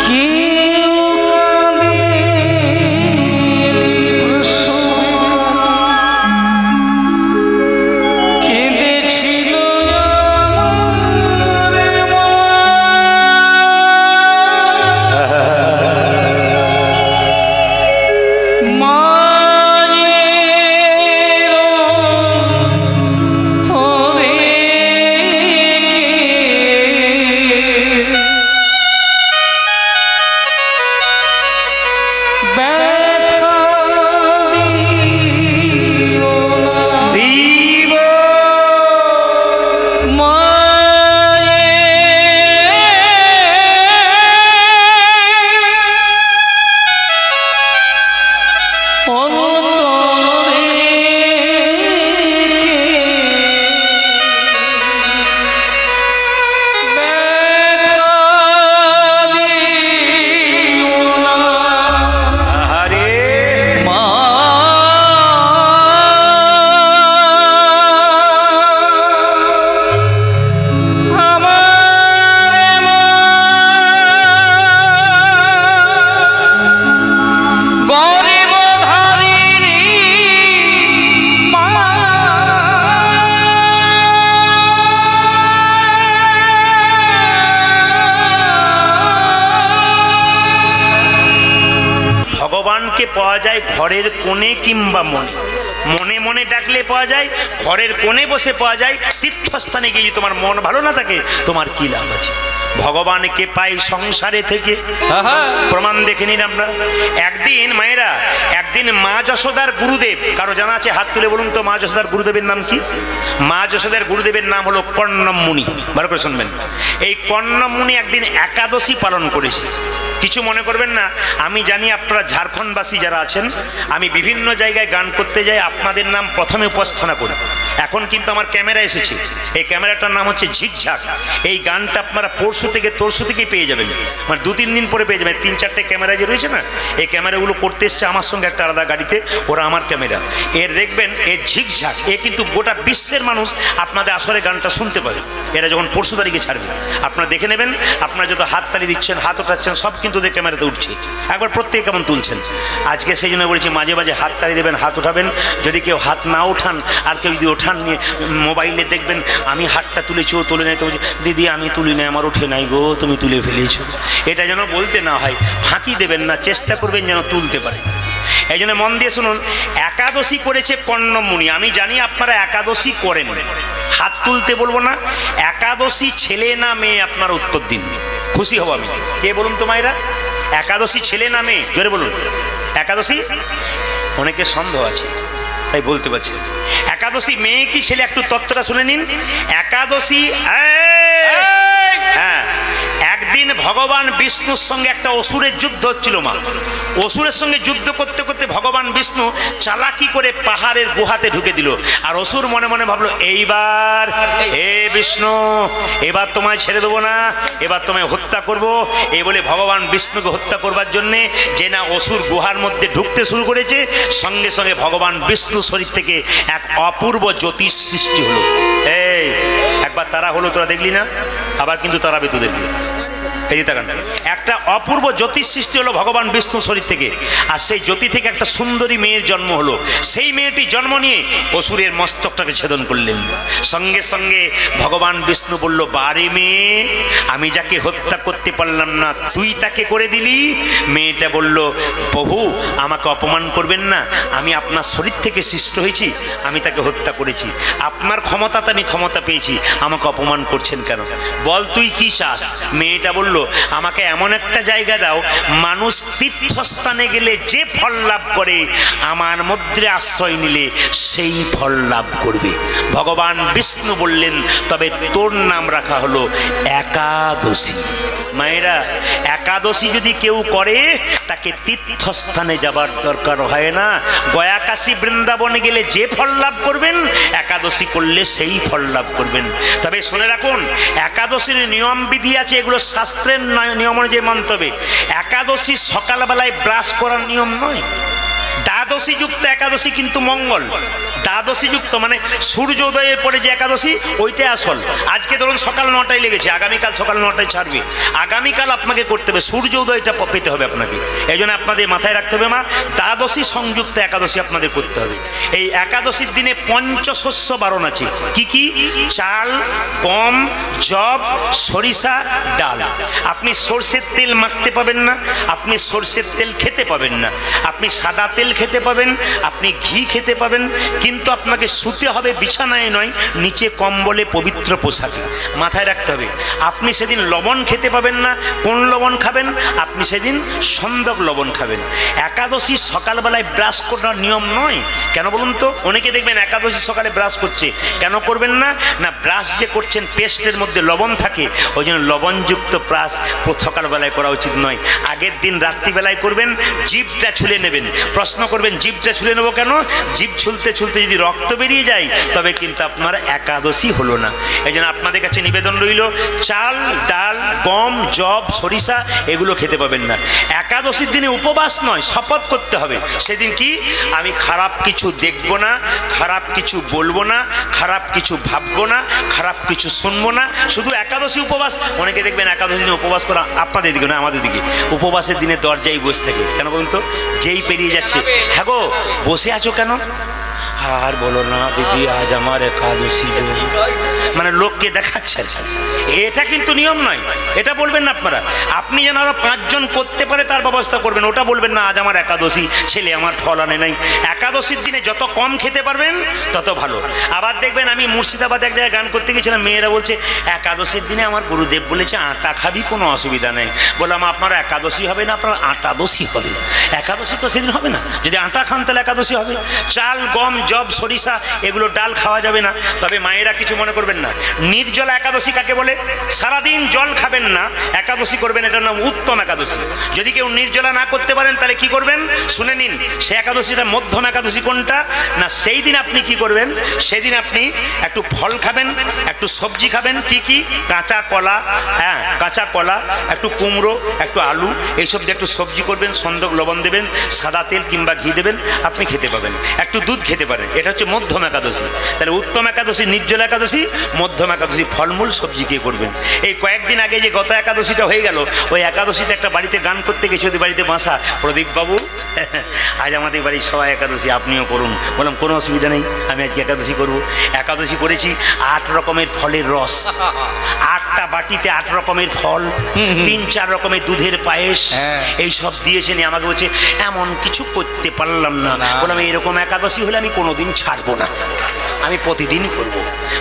কেউ কাঁদে প্রসবে কালে, কেঁদেছিল আমার মা। ঘরের কোণে কিংবা মনে, মনে মনে ডাকলে পাওয়া যায়, ঘরের কোণে বসে পাওয়া যায়, তীর্থস্থানে গিয়ে যদি তোমার মন ভালো না থাকে তোমার কি লাভ আছে? ভগবানকে পাই সংসারে থেকে, প্রমাণ দেখে নিন আমরা। একদিন মায়েরা, একদিন মা যশোদার গুরুদেব, কারো জানা আছে? হাত তুলে বলুন তো মা যশোদার গুরুদেবের নাম কি? মা যশোদার গুরুদেবের নাম হলো কর্ণম মুনি। ভালো করে শুনবেন, এই কর্ণম মুনি একদিন একাদশী পালন করেছে। কিছু মনে করবেন না, আমি জানি আপনারা ঝাড়খণ্ডবাসী যারা আছেন, আমি বিভিন্ন জায়গায় গান করতে যাই, আপনাদের নাম প্রথমে উপস্থাপনা করি। এখন কিন্তু আমার ক্যামেরা এসেছে, এই ক্যামেরাটার নাম হচ্ছে ঝিকঝাক। এই গানটা আপনারা পরশু থেকে তরশু থেকেই পেয়ে যাবেন, মানে 2-3 দিন পরে পেয়ে যাবেন। 3-4টে ক্যামেরা যে রয়েছে না, এই ক্যামেরাগুলো করতে এসছে আমার সঙ্গে একটা আলাদা গাড়িতে, ওরা আমার ক্যামেরা। এর দেখবেন এর ঝিকঝাক, এ কিন্তু গোটা বিশ্বের মানুষ আপনাদের আসলে গানটা শুনতে পাবে। এরা যখন পরশু তারিখে ছাড়বে আপনারা দেখে নেবেন, আপনারা যত হাত তালি দিচ্ছেন, হাত ওঠাচ্ছেন, সব কিন্তু ওদের ক্যামেরাতে উঠছে। একবার প্রত্যেকে কেমন তুলছেন। আজকে সেই জন্য বলেছি মাঝে মাঝে হাত তালি দেবেন, হাত উঠাবেন। যদি কেউ হাত না ওঠান আর কেউ যদি ওঠান, নিয়ে মোবাইলে দেখবেন আমি হাতটা তুলেছি, ও তুলে নেয়, তো দিদি আমি তুলি নাই, আমার উঠে নাই গো, তুমি তুলে ফেলেছো। এটা যেন বলতে না হয়, ফাঁকি দেবেন না, চেষ্টা করবেন যেন তুলতে পারে। এই জন্য মন দিয়ে শুনুন, একাদশী করেছে কর্ণম মুনি। আমি জানি আপনারা একাদশী করেন, হাত তুলতে বলবো না। একাদশী ছেলে না মেয়ে আপনারা উত্তর দিন, খুশি হব আমি। কে বলুন তো মায়েরা, একাদশী ছেলে না মেয়ে? জোরে বলুন। একাদশী অনেকের সন্দেহ আছে, তাই বলতে পারছি। একাদশী মেয়ে কি ছেলে? একটু তত্ত্বটা শুনে নিন। একাদশী, হ্যাঁ, একদিন ভগবান বিষ্ণুর সঙ্গে একটা অসুরের যুদ্ধ হচ্ছিল মা। অসুরের সঙ্গে যুদ্ধ করতে করতে ভগবান বিষ্ণু চালাকি করে পাহাড়ের গুহাতে ঢুকে দিল। আর অসুর মনে মনে ভাবলো, এইবার এ বিষ্ণু, এবার তোমায় ছেড়ে দেবো না, এবার তোমায় হত্যা করব। এই বলে ভগবান বিষ্ণুকে হত্যা করবার জন্যে যে না অসুর গুহার মধ্যে ঢুকতে শুরু করেছে, সঙ্গে সঙ্গে ভগবান বিষ্ণু শরীর থেকে এক অপূর্ব জ্যোতিষ সৃষ্টি হলো। এই একবার তারা হলো, তোরা দেখলি না? আবার কিন্তু তারা বেতু দেখলি। এই যে তাকান, একটা অপূর্ব জ্যোতিষ সৃষ্টি হলো ভগবান বিষ্ণু শরীর থেকে। আর সেই জ্যোতি থেকে একটা সুন্দরী মেয়ের জন্ম হলো। সেই মেয়েটি জন্ম নিয়ে অসুরের মস্তকটাকে ছেদন করলেন। সঙ্গে সঙ্গে ভগবান বিষ্ণু বলল, বারে মেয়ে, আমি যাকে হত্যা করতে পারলাম না তুই তাকে করে দিলি। মেয়েটা বলল, প্রভু আমাকে অপমান করবেন না, আমি আপনার শরীর থেকে সৃষ্ট হয়েছি, আমি তাকে হত্যা করেছি। আপনার ক্ষমতাতে আমি ক্ষমতা পেয়েছি, আমাকে অপমান করছেন কেন? বল তুই কি চাস? মেয়েটা বলল, আমাকে এমন একটা জায়গা দাও, মানুষ তীর্থস্থানে গেলে যে ফল লাভ করে আমার মধ্যে আশ্রয় নিলে সেই ফল লাভ করবে। ভগবান বিষ্ণু বললেন, তবে তোর নাম রাখা হলো একাদশী। মায়েরা, একাদশী যদি কেউ করে তাকে তীর্থস্থানে যাবার দরকার হয় না। গয়া কাশী বৃন্দাবনে গেলে যে ফল লাভ করবেন, একাদশী করলে সেই ফল লাভ করবেন। তবে শুনে রাখুন, একাদশীর নিয়ম বিধি আছে, এগুলো শাস্ত্রের নিয়ম অনুযায়ী মানতে হবে। একাদশী সকালবেলায় ব্রাশ করার নিয়ম নয়। দ্বাদশী যুক্ত একাদশী কিন্তু মঙ্গল। দ্বাদশী যুক্ত মানে সূর্যোদয়ের পরে যে একাদশী, ওইটাই আসল। আজকে ধরুন সকাল 9টায় লেগেছে, আগামীকাল সকাল 9টায় ছাড়বে। আগামীকাল আপনাকে করতে হবে, সূর্যোদয়টা পেতে হবে আপনাকে। এই জন্য আপনাদের মাথায় রাখতে হবে মা, দ্বাদশী সংযুক্ত একাদশী আপনাদের করতে হবে। এই একাদশীর দিনে পঞ্চশস্য বারণ আছে। কি কি? চাল, গম, যব, সরিষা, ডাল। আপনি সর্ষের তেল মাখতে পাবেন না, আপনি সর্ষের তেল খেতে পাবেন না, আপনি সাদা তেল খেতে পাবেন, আপনি ঘি খেতে পাবেন, কিন্তু আপনাকে শুতে হবে বিছানায় নয়, নিচে কম্বলে পবিত্র পোশাকে। মাথায় রাখতে হবে। আপনি সেদিন লবণ খেতে পাবেন না। কোন লবণ খাবেন? আপনি সেদিন সন্দক লবণ খাবেন। একাদশী সকালবেলায় ব্রাশ করার নিয়ম নয়। কেন বলুন তো? অনেকে দেখবেন একাদশী সকালে ব্রাশ করছে, কেন করবেন না? না, ব্রাশ যে করছেন পেস্টের মধ্যে লবণ থাকে, ওই জন্য লবণযুক্ত ব্রাশ সকালবেলায় করা উচিত নয়। আগের দিন রাত্রিবেলায় করবেন, জিভটা ছুলে নেবেন। প্রশ্ন করবেন, জিভটা ছুলে নেবো কেন? জিভ ছুলতে ছুলতে যদি রক্ত বেরিয়ে যায় তবে কিন্তু আপনার একাদশী হলো না। এই জন্য আপনাদের কাছে নিবেদন রইল, চাল, ডাল, গম, যব, সরিষা এগুলো খেতে পাবেন না। একাদশীর দিনে উপবাস নয়, শপথ করতে হবে। সেদিন কি? আমি খারাপ কিছু দেখবো না, খারাপ কিছু বলবো না, খারাপ কিছু ভাববো না, খারাপ কিছু শুনবো না। শুধু একাদশী উপবাস। অনেকে দেখবেন একাদশী দিনে উপবাস করা, আপনাদের দিকে না আমাদের দিকে, উপবাসের দিনে দরজায় বসে থাকে। কেন বলুন তো? যেই পেরিয়ে যাচ্ছে, হ্যাঁ গো বসে আছো কেন? আর বলো না দিদি আজ আমার একাদশী গো। মানে লোককে দেখাচ্ছে, এটা কিন্তু নিয়ম নয়, এটা বলবেন না আপনারা। আপনি যেন আরো 5 জন করতে পারে তার ব্যবস্থা করবেন, ওটা বলবেন না আজ আমার একাদশী, ছেলে আমার ফল আনে নাই। একাদশীর দিনে যত কম খেতে পারবেন তত ভালো। আবার দেখবেন, আমি মুর্শিদাবাদ এক জায়গায় গান করতে গেছিলাম, মেয়েরা বলছে একাদশীর দিনে আমার গুরুদেব বলেছে আটা খাবি, কোনো অসুবিধা নেই। বললাম আপনার একাদশী হবে না, আপনার আটাদশী হবে। একাদশী তো সেদিন হবে না, যদি আটা খান তাহলে একাদশী হবে। চাল, গম, জব, সরিষা এগুলো ডাল খাওয়া যাবে না। তবে মায়েরা কিছু মনে করবেন না, নির্জলা একাদশী কাকে বলে? সারাদিন জল খাবেন না, একাদশী করবেন, এটার নাম উত্তম একাদশী। যদি কেউ নির্জলা না করতে পারেন তাহলে কি করবেন শুনে নিন। সে একাদশীটা মধ্যম একাদশী কোনটা না, সেই দিন আপনি কি করবেন, সেদিন আপনি একটু ফল খাবেন, একটু সবজি খাবেন। কি কি? কাঁচা কলা, হ্যাঁ কাঁচা কলা, একটু কুমড়ো, একটু আলু, এইসব দিয়ে একটু সবজি করবেন, সন্দক লবণ দেবেন, সাদা তেল কিংবা ঘি দেবেন, আপনি খেতে পাবেন। একটু দুধ খেতে পারেন, এটা হচ্ছে মধ্যম একাদশী। তাহলে উত্তম একাদশী নির্জলা একাদশী, মধ্যম একাদশী ফলমূল সবজি খেয়ে করবেন। এই কয়েকদিন আগে যে গত একাদশীটা হয়ে গেল, ওই একাদশীতে একটা বাড়িতে গান করতে গেছি, ওদের বাড়িতে বাসা, প্রদীপবাবু আজ আমাদের বাড়ির সবাই একাদশী, আপনিও করুন। বললাম কোনো অসুবিধা নেই, আমি আজকে একাদশী করব। একাদশী করেছি, 8 রকমের ফলের রস, 8টা বাটিতে 8 রকমের ফল, 3-4 রকমের দুধের পায়েস, এইসব দিয়েছেন। আমাকে বলছে এমন কিছু করতে পারলাম না। বললাম এরকম একাদশী হলে আমি কোনোদিন ছাড়বো না, আমি প্রতিদিন করব।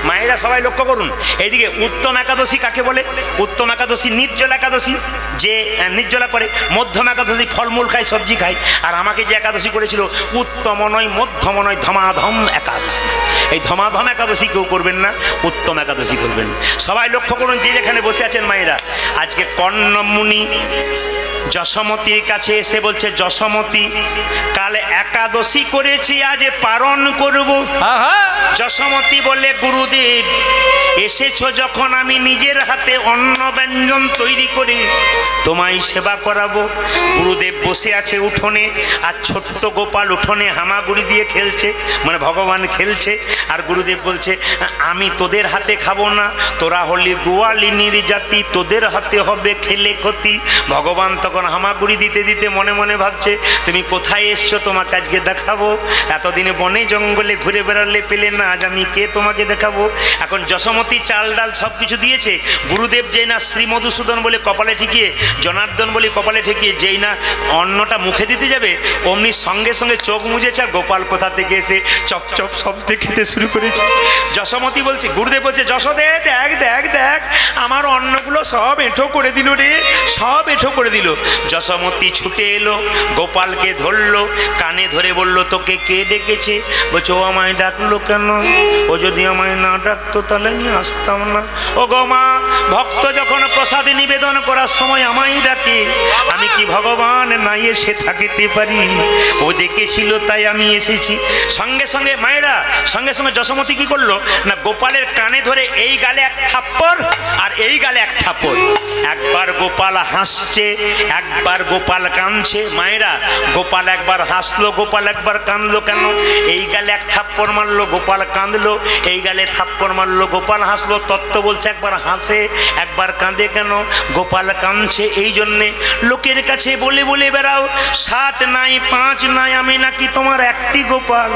মায়েরা সবাই লক্ষ্য করুন। এইদিকে উত্তম একাদশী কাকে বলে? উত্তম একাদশী নির্জলা একাদশী, যে নির্জলা করে। মধ্যম একাদশী ফলমূল খায়, সবজি খায়। আর আমাকে যে একাদশী করেছিল উত্তম নয়, মধ্যম নয়, ধমাধম একাদশী। এই ধমাধম একাদশী কেউ করবেন না, উত্তম একাদশী করবেন। সবাই লক্ষ্য করুন, যে যেখানে বসে আছেন মায়েরা। আজকে কর্ণমুনি যশোমতীর কাছে এসে বলছে, যশোমতী কাল একাদশী করেছি, আজ পালন করব। যশোমতী বলে, গুরুদেব এসেছো যখন, আমি নিজের হাতে অন্ন ব্যঞ্জন তৈরি করে তোমায় সেবা করাবো। গুরুদেব বসে আছে উঠোনে, আর ছোট্ট গোপাল উঠোনে হামাগুড়ি দিয়ে খেলছে, মানে ভগবান খেলছে। আর গুরুদেব বলছে আমি তোদের হাতে খাবো না, তোরা হলি গোয়ালিনীর জাতি, তোদের হাতে হবে খেলে ক্ষতি। ভগবান তখন হামাগুড়ি দিতে দিতে মনে মনে ভাবছে তুমি কোথায় এসছো, তোমাকে আজকে দেখাবো। এতদিনে বনে জঙ্গলে ঘুরে বেড়ালে পেলে না, আজ আমি কে তোমাকে দেখাবো। এখন যশোমতী চাল ডাল সব কিছু দিয়েছে। গুরুদেব যেই না শ্রী মধুসূদন বলে কপালে ঠেকিয়ে, জনার্দন বলে কপালে ঠেকিয়ে যেই না অন্নটা মুখে দিতে যাবে, অমনি সঙ্গে সঙ্গে চোখ মুজেছে, আর গোপাল কোথা থেকে এসে চপ চপ শব্দে খেতে শুরু করেছে। যশোমতী বলছে, গুরুদেব বলছে যশোদে দেখ দেখ দেখ, আমার অন্নগুলো সব এঁঠো করে দিল রে, সব এঁঠো করে দিল। যশোমতী ছুটে এলো, গোপালকে ধরলো, কানে ধরে বলল তোকে কে ডেকেছে? বলছে ও আমায় ডাকলো কেন? ও যদি আমায় না ডাকতো তাহলে আমি আসতাম না। ও গো মা, ভক্ত যখন প্রসাদে নিবেদন করার সময় আমায় ডাকে, আমি কি ভগবান না এসে থাকিতে পারি? ও ডেকেছিল তাই আমি এসেছি। সঙ্গে সঙ্গে মায়েরা, সঙ্গে সঙ্গে যশোমতী কি করলো না, গোপালের কানে ধরে এই গালে এক থাপ্পড় আর এই গালে এক থাপ্পড়। একবার গোপাল হাসছে, একবার গোপাল কাঁদছে। মায়েরা, গোপাল একবার হাসলো, গোপাল একবার কাঁদলো। কেন? এই গালে এক থাপ্পড় মারলো, গোপাল কাঁদলো, এই গালে থাপ্পড় মারলো, গোপাল হাসলো। তত্ত্ব বলছে একবার হাসে একবার কাঁদে কেন? গোপাল কাঁদছে এই জন্যে। লোকের কাছে বলে বলে বেড়াও 7 নাই 5 নাই, আমি নাকি তোমার একটি গোপাল।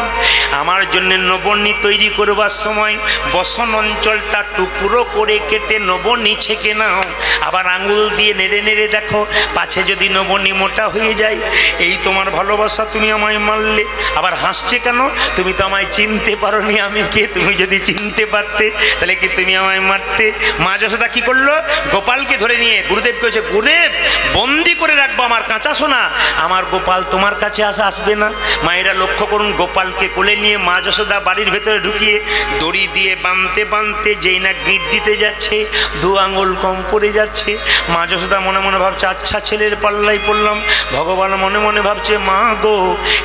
আমার জন্য নবনী তৈরি করবার সময় বসন অঞ্চলটা টুকরো করে কেটে নবনী ছেঁকে নাও, আবার আঙুল দিয়ে নেড়ে নেড়ে দেখো, পাছে যদি নবনী মোটা হয়ে যায়। এই তোমার ভালোবাসা, তুমি আমায় মারলে। আবার হাসছে কেন? তুমি তো আমায় চিনতে পারোনি, আমি কে। তুমি যদি চিনতে পারতে তাহলে কি তুমি আমায় মারতে? মা যশোদা কি করলো? গোপালকে ধরে নিয়ে গুরুদেব করেছে, গুরুদেব বন্দি করে রাখবো আমার কাঁচা সোনা, আমার গোপাল তোমার কাছে আসবে না। মায়েরা লক্ষ্য করুন, গোপালকে কোলে নিয়ে মা যশোদা বাড়ির ভেতরে ঢুকিয়ে দড়ি দিয়ে বাঁধতে বাঁধতে যেই না গিট দিতে যাচ্ছে, 2 আঙুল কম পড়ে যাচ্ছে। মা যশোদা মনে মনে ভাবছে আচ্ছা ছেলের পাল্লাই পড়লাম। ভগবান মনে মনে ভাবছে মা গো,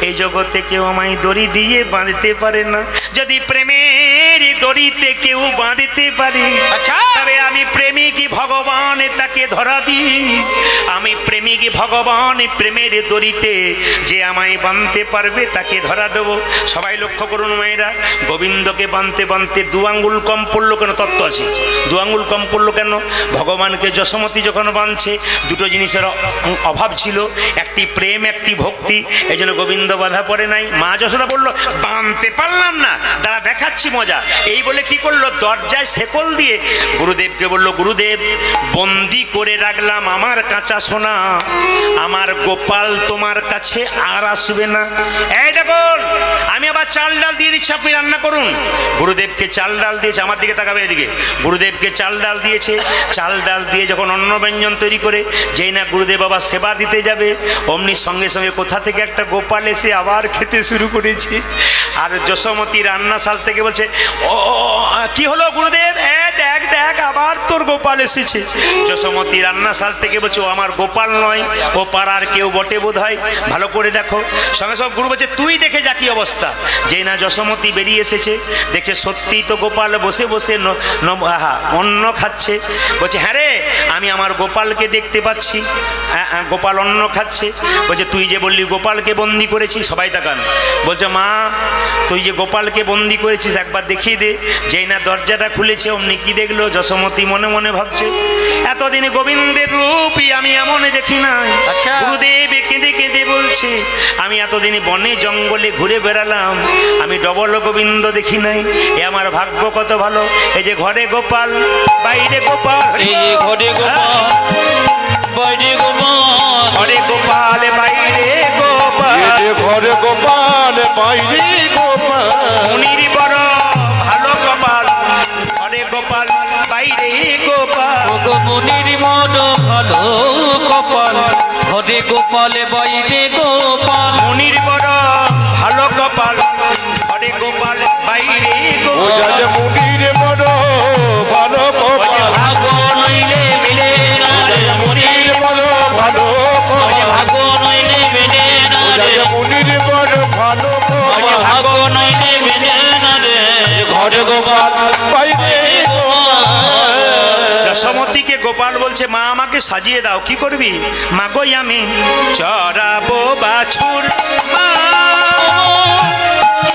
এই জগতে কেউ আমায় দড়ি দিয়ে বাঁধতে পারে না। যদি প্রেমের দড়িতে কেউ বাঁধে দিতে পারি, আচ্ছা। তবে আমি প্রেমিক ভগবান তাকে ধরা দিই। আমি প্রেমিক ভগবান, প্রেমের দড়িতে যে আমায় বাঁধতে পারবে তাকে ধরা দেবো। সবাই লক্ষ্য করুন মায়েরা, গোবিন্দকে বাঁধতে বাঁধতে 2 আঙ্গুল কম পড়লো কেন? তত্ত্ব আছে, 2 আঙ্গুল কম পড়লো কেন? ভগবানকে যশোমতী যখন বাঁধছে, দুটো জিনিসের অভাব ছিল, একটি প্রেম, একটি ভক্তি। এই জন্য গোবিন্দ বাধা পড়ে নাই। মা যশোদা বললো বাঁধতে পারলাম না, দাঁড়া দেখাচ্ছি মজা। এই বলে কি করলো, দরজায় শেকল দিয়ে গুরুদেবকে বললো, গুরুদেব বন্দি করে রাখলাম আমার কাঁচা সোনা, আমার গোপাল তোমার কাছে আর আসবে না। এই দেখুন, আমি আবার চাল ডাল দিয়ে দিচ্ছি, আপনি রান্না করুন। গুরুদেবকে চাল ডাল দিয়েছে, আমার দিকে তাকাবে এদিকে, গুরুদেবকে চাল ডাল দিয়েছে। চাল ডাল দিয়ে যখন অন্ন ব্যঞ্জন তৈরি করে যেই না গুরুদেব বাবা সেবা দিতে যাবে, অমনি সঙ্গে সঙ্গে কোথা থেকে একটা গোপাল এসে আবার খেতে শুরু করেছে। আর যশোমতী রান্নাশাল থেকে বলছে, ও কি হলো গুরুদেব, দেখ দেখ আবার তোর গোপাল এসেছে। যশোমতী রান্নাশাল থেকে বলছে, ও আমার গোপাল নয়, ও পাড়ার কেউ বটে বোধ হয়, ভালো করে দেখো। সঙ্গে সঙ্গে গুরু বলছে, তুই দেখে যা কি অবস্থা। যেই না যশোমতী বেরিয়ে এসেছে, দেখছে সত্যিই তো গোপাল বসে বসে অন্ন খাচ্ছে। বলছে, হ্যাঁ রে, আমি আমার গোপালকে দেখতে পাচ্ছি, গোপাল অন্ন খাচ্ছে। বলছে, তুই যে বললি গোপালকে বন্দি করেছিস, সবাই তাকান। বলছে, মা তুই যে গোপালকে বন্দি করেছিস একবার দেখিয়ে দে। যেই না দরজাটা খুলেছে, অমনি কি দেখলো, যশোমতী মনে মনে ভাবছে, এতদিনে গোবিন্দের রূপই আমি এমন দেখি নাই। আচ্ছা। গুরুদেব কেঁদে কেঁদে বলছে, আমি এতদিনে বনে জঙ্গলে ঘুরে বেড়ালাম, আমি ডবল গোবিন্দ দেখি নাই। এ আমার ভাগ্য কত ভালো, এই যে ঘরে গোপাল বাইরে গোপাল, এই যে ঘরে গোপাল বাইরে গোপাল, ঘরে গোপাল বাইরে গোপাল, এই যে ঘরে গোপাল বাইরে গোপাল, মুনির বড় ভালো গোপাল, ঘরে গোপাল বাইরে গোপাল। ভগবনের মন ভালো কপাল, ঘরে গোপাল বাইরে গোপাল। মুনির বড় ভালো গোপাল, ঘরে গোপাল বাইরে ও গোপাল। যাতে মুনির বড় ভালো গোপাল, ভাগ নইলে মিলে না রে মুনির বড় ভালো গোপাল, ভাগ নইলে মিলে না রে, যাতে মুনির বড় ভালো গোপাল, ভাগ নইলে মিলে না রে, ঘরে গোপাল বাইরে গোপাল। যশোমতীকে গোপাল বলছে, মা আমাকে সাজিয়ে দাও। কি করবি? মা গো আমি চড়াবো বাছুর, মা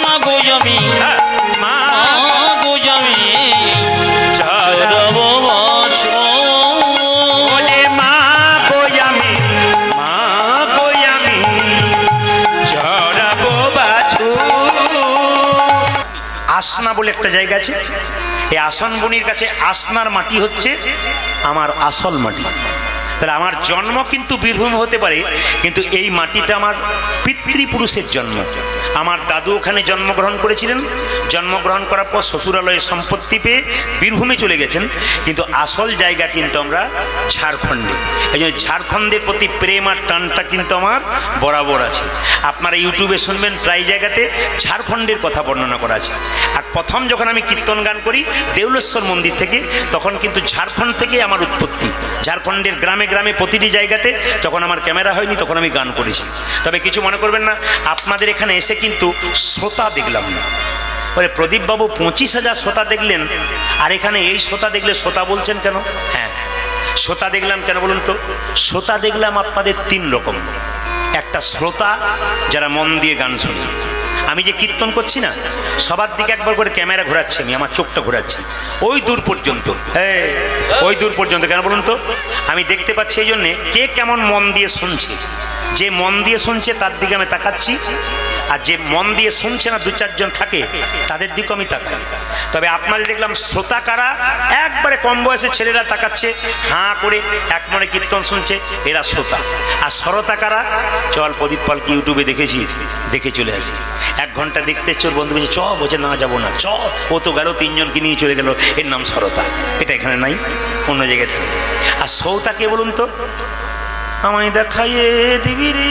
মাগো আমি হ্যাঁ, মা মাগো আমি চড়াবো বলে, মা গো আমি, মা গো আমি চড়াবো বাছুর। আসনা বলে একটা জায়গা আছে, এই আসন বনির কাছে আসনার মাটি হচ্ছে আমার আসল মাটি। তাহলে আমার জন্ম কিন্তু বীরভূম হতে পারে, কিন্তু এই মাটিটা আমার পিতৃপুরুষের জন্ম। আমার দাদু ওখানে জন্মগ্রহণ করেছিলেন, জন্মগ্রহণ করার পর শ্বশুরালয়ে সম্পত্তি পেয়ে বীরভূমে চলে গেছেন, কিন্তু আসল জায়গা কিন্তু আমরা ঝাড়খণ্ডে। এই জন্য ঝাড়খণ্ডের প্রতি প্রেম আর টানটা কিন্তু আমার বরাবর আছে। আপনারা ইউটিউবে শুনবেন প্রায় জায়গাতে ঝাড়খণ্ডের কথা বর্ণনা করা আছে। আর প্রথম যখন আমি কীর্তন গান করি দেউলেশ্বর মন্দির থেকে, তখন কিন্তু ঝাড়খণ্ড থেকে আমার উৎপত্তি। ঝাড়খণ্ডের গ্রামে গ্রামে প্রতিটি জায়গাতে যখন আমার ক্যামেরা হয়নি তখন আমি গান করেছি। তবে কিছু মনে করবেন না, আপনাদের এখানে এসে কিন্তু শ্রোতা দেখলাম না। বলে, প্রদীপবাবু 25,000 শ্রোতা দেখলেন, আর এখানে এই শ্রোতা দেখলে শ্রোতা বলছেন কেন? হ্যাঁ, শ্রোতা দেখলাম কেন বলুন তো? শ্রোতা দেখলাম আপনাদের 3 রকম। একটা শ্রোতা যারা মন দিয়ে গান শোনে। আমি যে কীর্তন করছি না, সবার দিকে একবার করে ক্যামেরা ঘোরাচ্ছি, আমি আমার চোখটা ঘোরাচ্ছি ওই দূর পর্যন্ত। হ্যাঁ, ওই দূর পর্যন্ত। কেন বলুন তো? আমি দেখতে পাচ্ছি এই জন্যে কে কেমন মন দিয়ে শুনছে। যে মন দিয়ে শুনছে তার দিকে আমি তাকাচ্ছি, আর যে মন দিয়ে শুনছে না 2-4 জন থাকে তাদের দিকে আমি তাকাই। তবে আপনাদের দেখলাম শ্রোতা কারা, একবারে কম বয়সে ছেলেরা তাকাচ্ছে হাঁ করে, এক মনে কীর্তন শুনছে, এরা শ্রোতা। আর শ্রোতা কারা? চল প্রদীপ পালকে ইউটিউবে দেখেছি, দেখে চলে আসি। 1 ঘন্টা দেখতে চোর বন্ধু বলছে চ, বলছে না যাবো না, চ। ও তো গেল 3 জনকে নিয়ে চলে গেল, এর নাম শ্রোতা। এটা এখানে নাই, অন্য জায়গায় থাকে। আর শ্রোতা কে বলুন তো? আমায় দেখাইয়ে দিবি রে।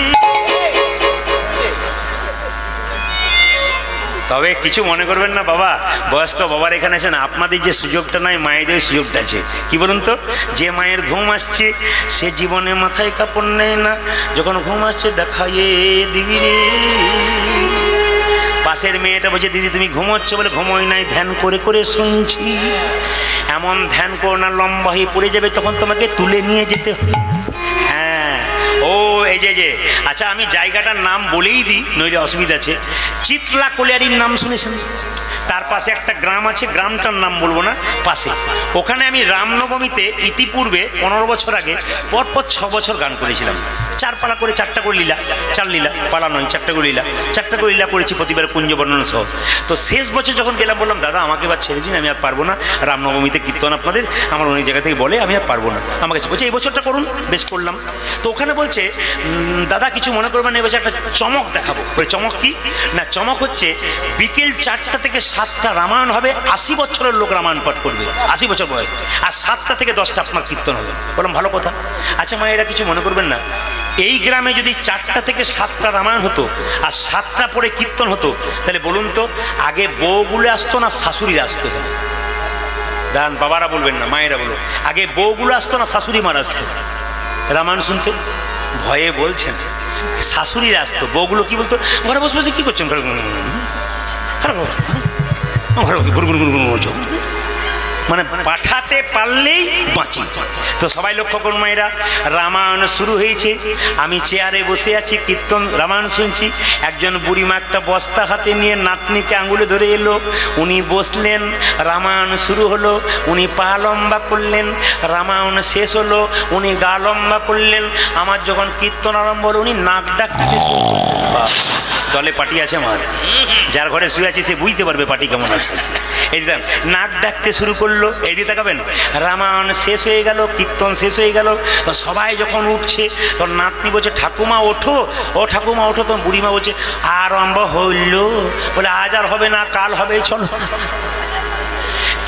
তবে কিছু মনে করবেন না বাবা, বয়স্ক বাবার এখানে আছেন, আপনাদের যে সুযোগটা নাই মায়েদের সুযোগটা আছে। কি বলুন তো? যে মায়ের ঘুম আসছে সে জীবনে মাথায় কাপড় নেয় না, যখন ঘুম আসছে দেখাইয়ে দিবি রে। পাশের মেয়েটা বলছে দিদি তুমি ঘুমোচ্ছ, বলে ঘুমোই নাই, ধ্যান করে করে শুনছি। এমন ধ্যান করো না লম্বা হয়ে পড়ে যাবে, তখন তোমাকে তুলে নিয়ে যেতে হবে। হ্যাঁ, ও এই যে আচ্ছা আমি জায়গাটার নাম বলেই দিই, নইলে অসুবিধা আছে। চিতলা কলিয়ারির নাম শুনেছেন? তার পাশে একটা গ্রাম আছে, গ্রামটার নাম বলবো না, পাশে। ওখানে আমি রামনবমীতে ইতিপূর্বে 15 বছর আগে পরপর 6 বছর গান করেছিলাম। 4 পালা করে 4টা করে লীলা, 4 লীলা, পালা নয় 4টা করে লীলা, 4টা করে লীলা করেছি প্রতিবার কুঞ্জ বর্ণনা সহ। তো শেষ বছর যখন গেলাম বললাম দাদা আমাকে এবার ছেড়ে দিন, আমি আর পারবো না, রামনবমীতে কীর্তন আপনাদের আমার অনেক জায়গা থেকে বলে, আমি আর পারবো না। আমাকে বলছে এই বছরটা করুন, বেশ করলাম। তো ওখানে বলছে দাদা কিছু মনে করবেন না, এই বছর একটা চমক দেখাবো। বলে চমক কি না? চমক হচ্ছে বিকেল 4টা থেকে 7টা রামায়ণ হবে, 80 বছরের লোক রামায়ণ পাঠ করবে, 80 বছর বয়স, আর 7টা থেকে 10টা আপনার কীর্তন হবে। বললাম ভালো কথা। আচ্ছা মায়েরা কিছু মনে করবেন না, এই গ্রামে যদি 4টা থেকে 7টা রামায়ণ হতো আর 7টা পরে কীর্তন হতো, তাহলে বলুন তো আগে বউগুলো আসতো না শাশুড়িরা আসতো? দাঁড়ান, বাবারা বলবেন না, মায়েরা বলুন, আগে বউগুলো আসতো না শাশুড়ি মারা আসতো রামায়ণ শুনতে? ভয়ে বলছেন শাশুড়িরা আসতো, বউগুলো কি বলতো, ঘরে বসে বসে কী করছেন, মানে পাঠাতে পারলেই বাঁচি। তো সবাই লক্ষ্য করুন মায়েরা, রামায়ণ শুরু হয়েছে, আমি চেয়ারে বসে আছি, কীর্তন রামায়ণ শুনছি। একজন বুড়িমা একটা বস্তা হাতে নিয়ে নাতনিকে আঙুলে ধরে এলো, উনি বসলেন, রামায়ণ শুরু হলো, উনি পা লম্বা করলেন, রামায়ণ শেষ হলো, উনি গা লম্বা করলেন। আমার যখন কীর্তন আরম্ভ হলো উনি নাক ডাকতে শুরু করলেন। দলে পার্টি আছে আমার, যার ঘরে শুয়ে আছে সে বুঝতে পারবে পার্টি কেমন আছে। এই দিন নাক ডাকতে শুরু করলো, এই দিয়ে তাকাবেন, রামায়ণ শেষ হয়ে গেল, কীর্তন শেষ হয়ে গেল। তো সবাই যখন উঠছে তখন নাতনি বলছে ঠাকুমা ওঠো, ও ঠাকুমা ওঠো। তখন বুড়িমা বলছে আরম্ভ হইল, বলে আজ আর হবে না, কাল হবে, চলো।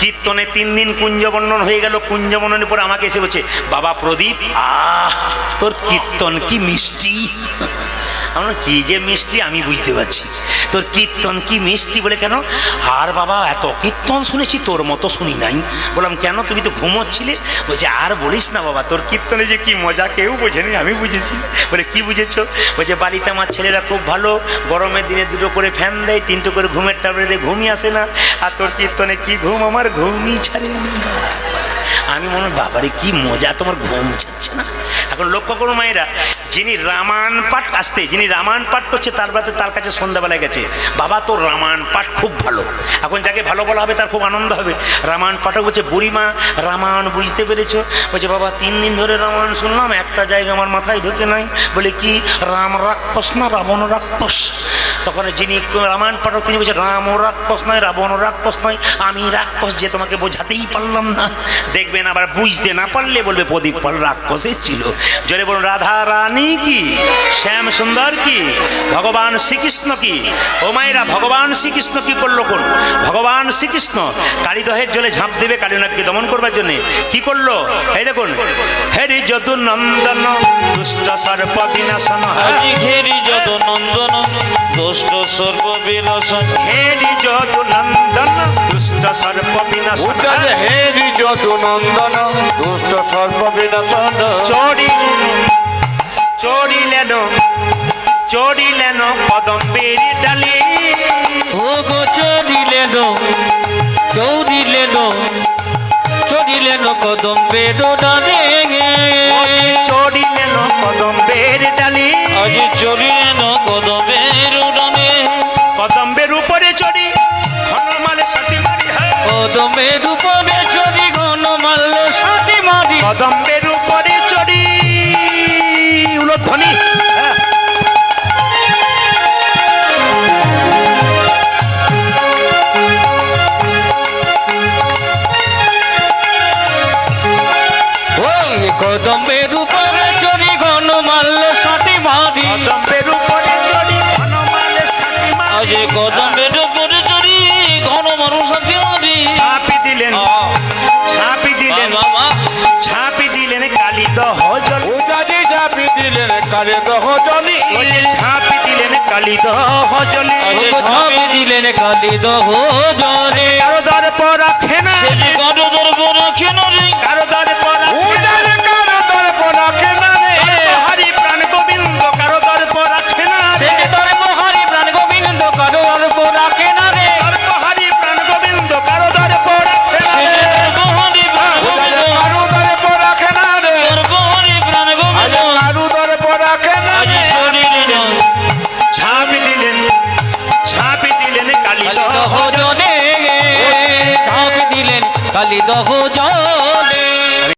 কীর্তনে 3 দিন কুঞ্জবর্ণন হয়ে গেল। কুঞ্জবর্ণনের পর আমাকে এসে বলছে বাবা প্রদীপ, তোর কীর্তন কি মিষ্টি। আমরা কি যে মিষ্টি আমি বুঝতে পারছি, তোর কীর্তন কি মিষ্টি। বলে কেন? আর বাবা এত কীর্তন শুনেছি, তোর মতো শুনি নাই। বললাম কেন, তুমি তো ঘুমোচ্ছিলে। বলছে আর বলিস না বাবা, তোর কীর্তনে যে কি মজা কেউ বোঝেনি, আমি বুঝেছি। বলে কি বুঝেছো? বলছে বাড়িতে আমার ছেলেরা খুব ভালো, গরমের দিনে 2টো করে ফ্যান দেয়, 3টো করে ঘুমের ট্যাবলেট দিয়ে ঘুমিয়ে আসে না, আর তোর কীর্তনে কি ঘুম, আমার ঘুমই ছাড়ে না। আমি মনে বাবারে কি মজা, তোমার ঘুম ছাড়ছে না। এখন লক্ষ্য করুন মায়েরা, যিনি রামায়ণ পাঠ আসতে, যিনি রামায়ণ পাঠ করছে তার কাছে সন্ধ্যাবেলায় গেছে, বাবা তোর রামায়ণ পাঠ খুব ভালো। এখন যাকে ভালো বলা হবে তার খুব আনন্দ হবে। রামায়ণ পাঠক বলছে বুড়িমা রামায়ণ বুঝতে পেরেছো? বলছে বাবা 3 দিন ধরে রামায়ণ শুনলাম, একটা জায়গা আমার মাথায় ঢুকে নাই। বলে কি, রাম রাক্ষস না রাবণ রাক্ষস? তখন যিনি রামায়ণ পাঠক তিনি বলছে রাম রাক্ষস নয়, রাবণ রাক্ষস নয়, আমি রাক্ষস, যে তোমাকে বোঝাতেই পারলাম না। দেখবেন আবার বুঝতে না পারলে বলবে প্রদীপ পাল রাক্ষসের ছিল। জোরে বলুন রাধা রানী কি, শ্যাম সুন্দর কি, ভগবান শ্রীকৃষ্ণ কি। ও মায়েরা, ভগবান শ্রীকৃষ্ণ কি করলো? ভগবান শ্রীকৃষ্ণ কালীদহের জলে ঝাঁপ দেবে কালীনাথকে দমন করবার জন্য কি করলো? এই দেখুন, হেরি যদু নন্দন দুষ্ট সর্প বিনাশন, হেরি যদু নন্দন দুষ্ট সর্প বিনাশন, হেরি যদু নন্দন দুষ্ট সর্প বিনাশন, হেরি যদু নন্দন দুষ্ট সর্প বিনাশন। চড়িলেন কদম্বের ডালে, ও গো চড়িলেন কদম্বের ডালে, চড়িলেন কদম্বের ডালে, আজ চড়িলেন কদম্বের ডালে, কদম্বের উপরে চড়ি ঘনমালে সাথী মারি, কদম্বের উপরে চড়ি ঘনমাল্য সাথী মারি, কদম্বের উপরে চড়ি উলধ্বনি। কদম্বের উপরে চড়ি ঘনমাল্য সাথী মারি, কদম্বের উপরে চড়ি ঘনমালে সাথী মারি, আজ কদম্বের উপরে চড়ি ঘনমাল্য সাথী মারি। ঝাঁপি দিলেন ঝাঁপি দিলেন কালীদহ জল, ঝাঁপি দিলেন কালীদহ জলে, ঝাঁপি দিলেন কালীদহ জলে, ঝাঁপি দিলেন কালীদহ জলে, কারো দর্প রাখে না, কারো দর্প রাখে না রে, কারো দর্প রাখে না, হরি প্রাণ গোবিন্দ কারো দর্প রাখে না, হরি প্রাণ গোবিন্দ কারো দর্প কালী দহ জলে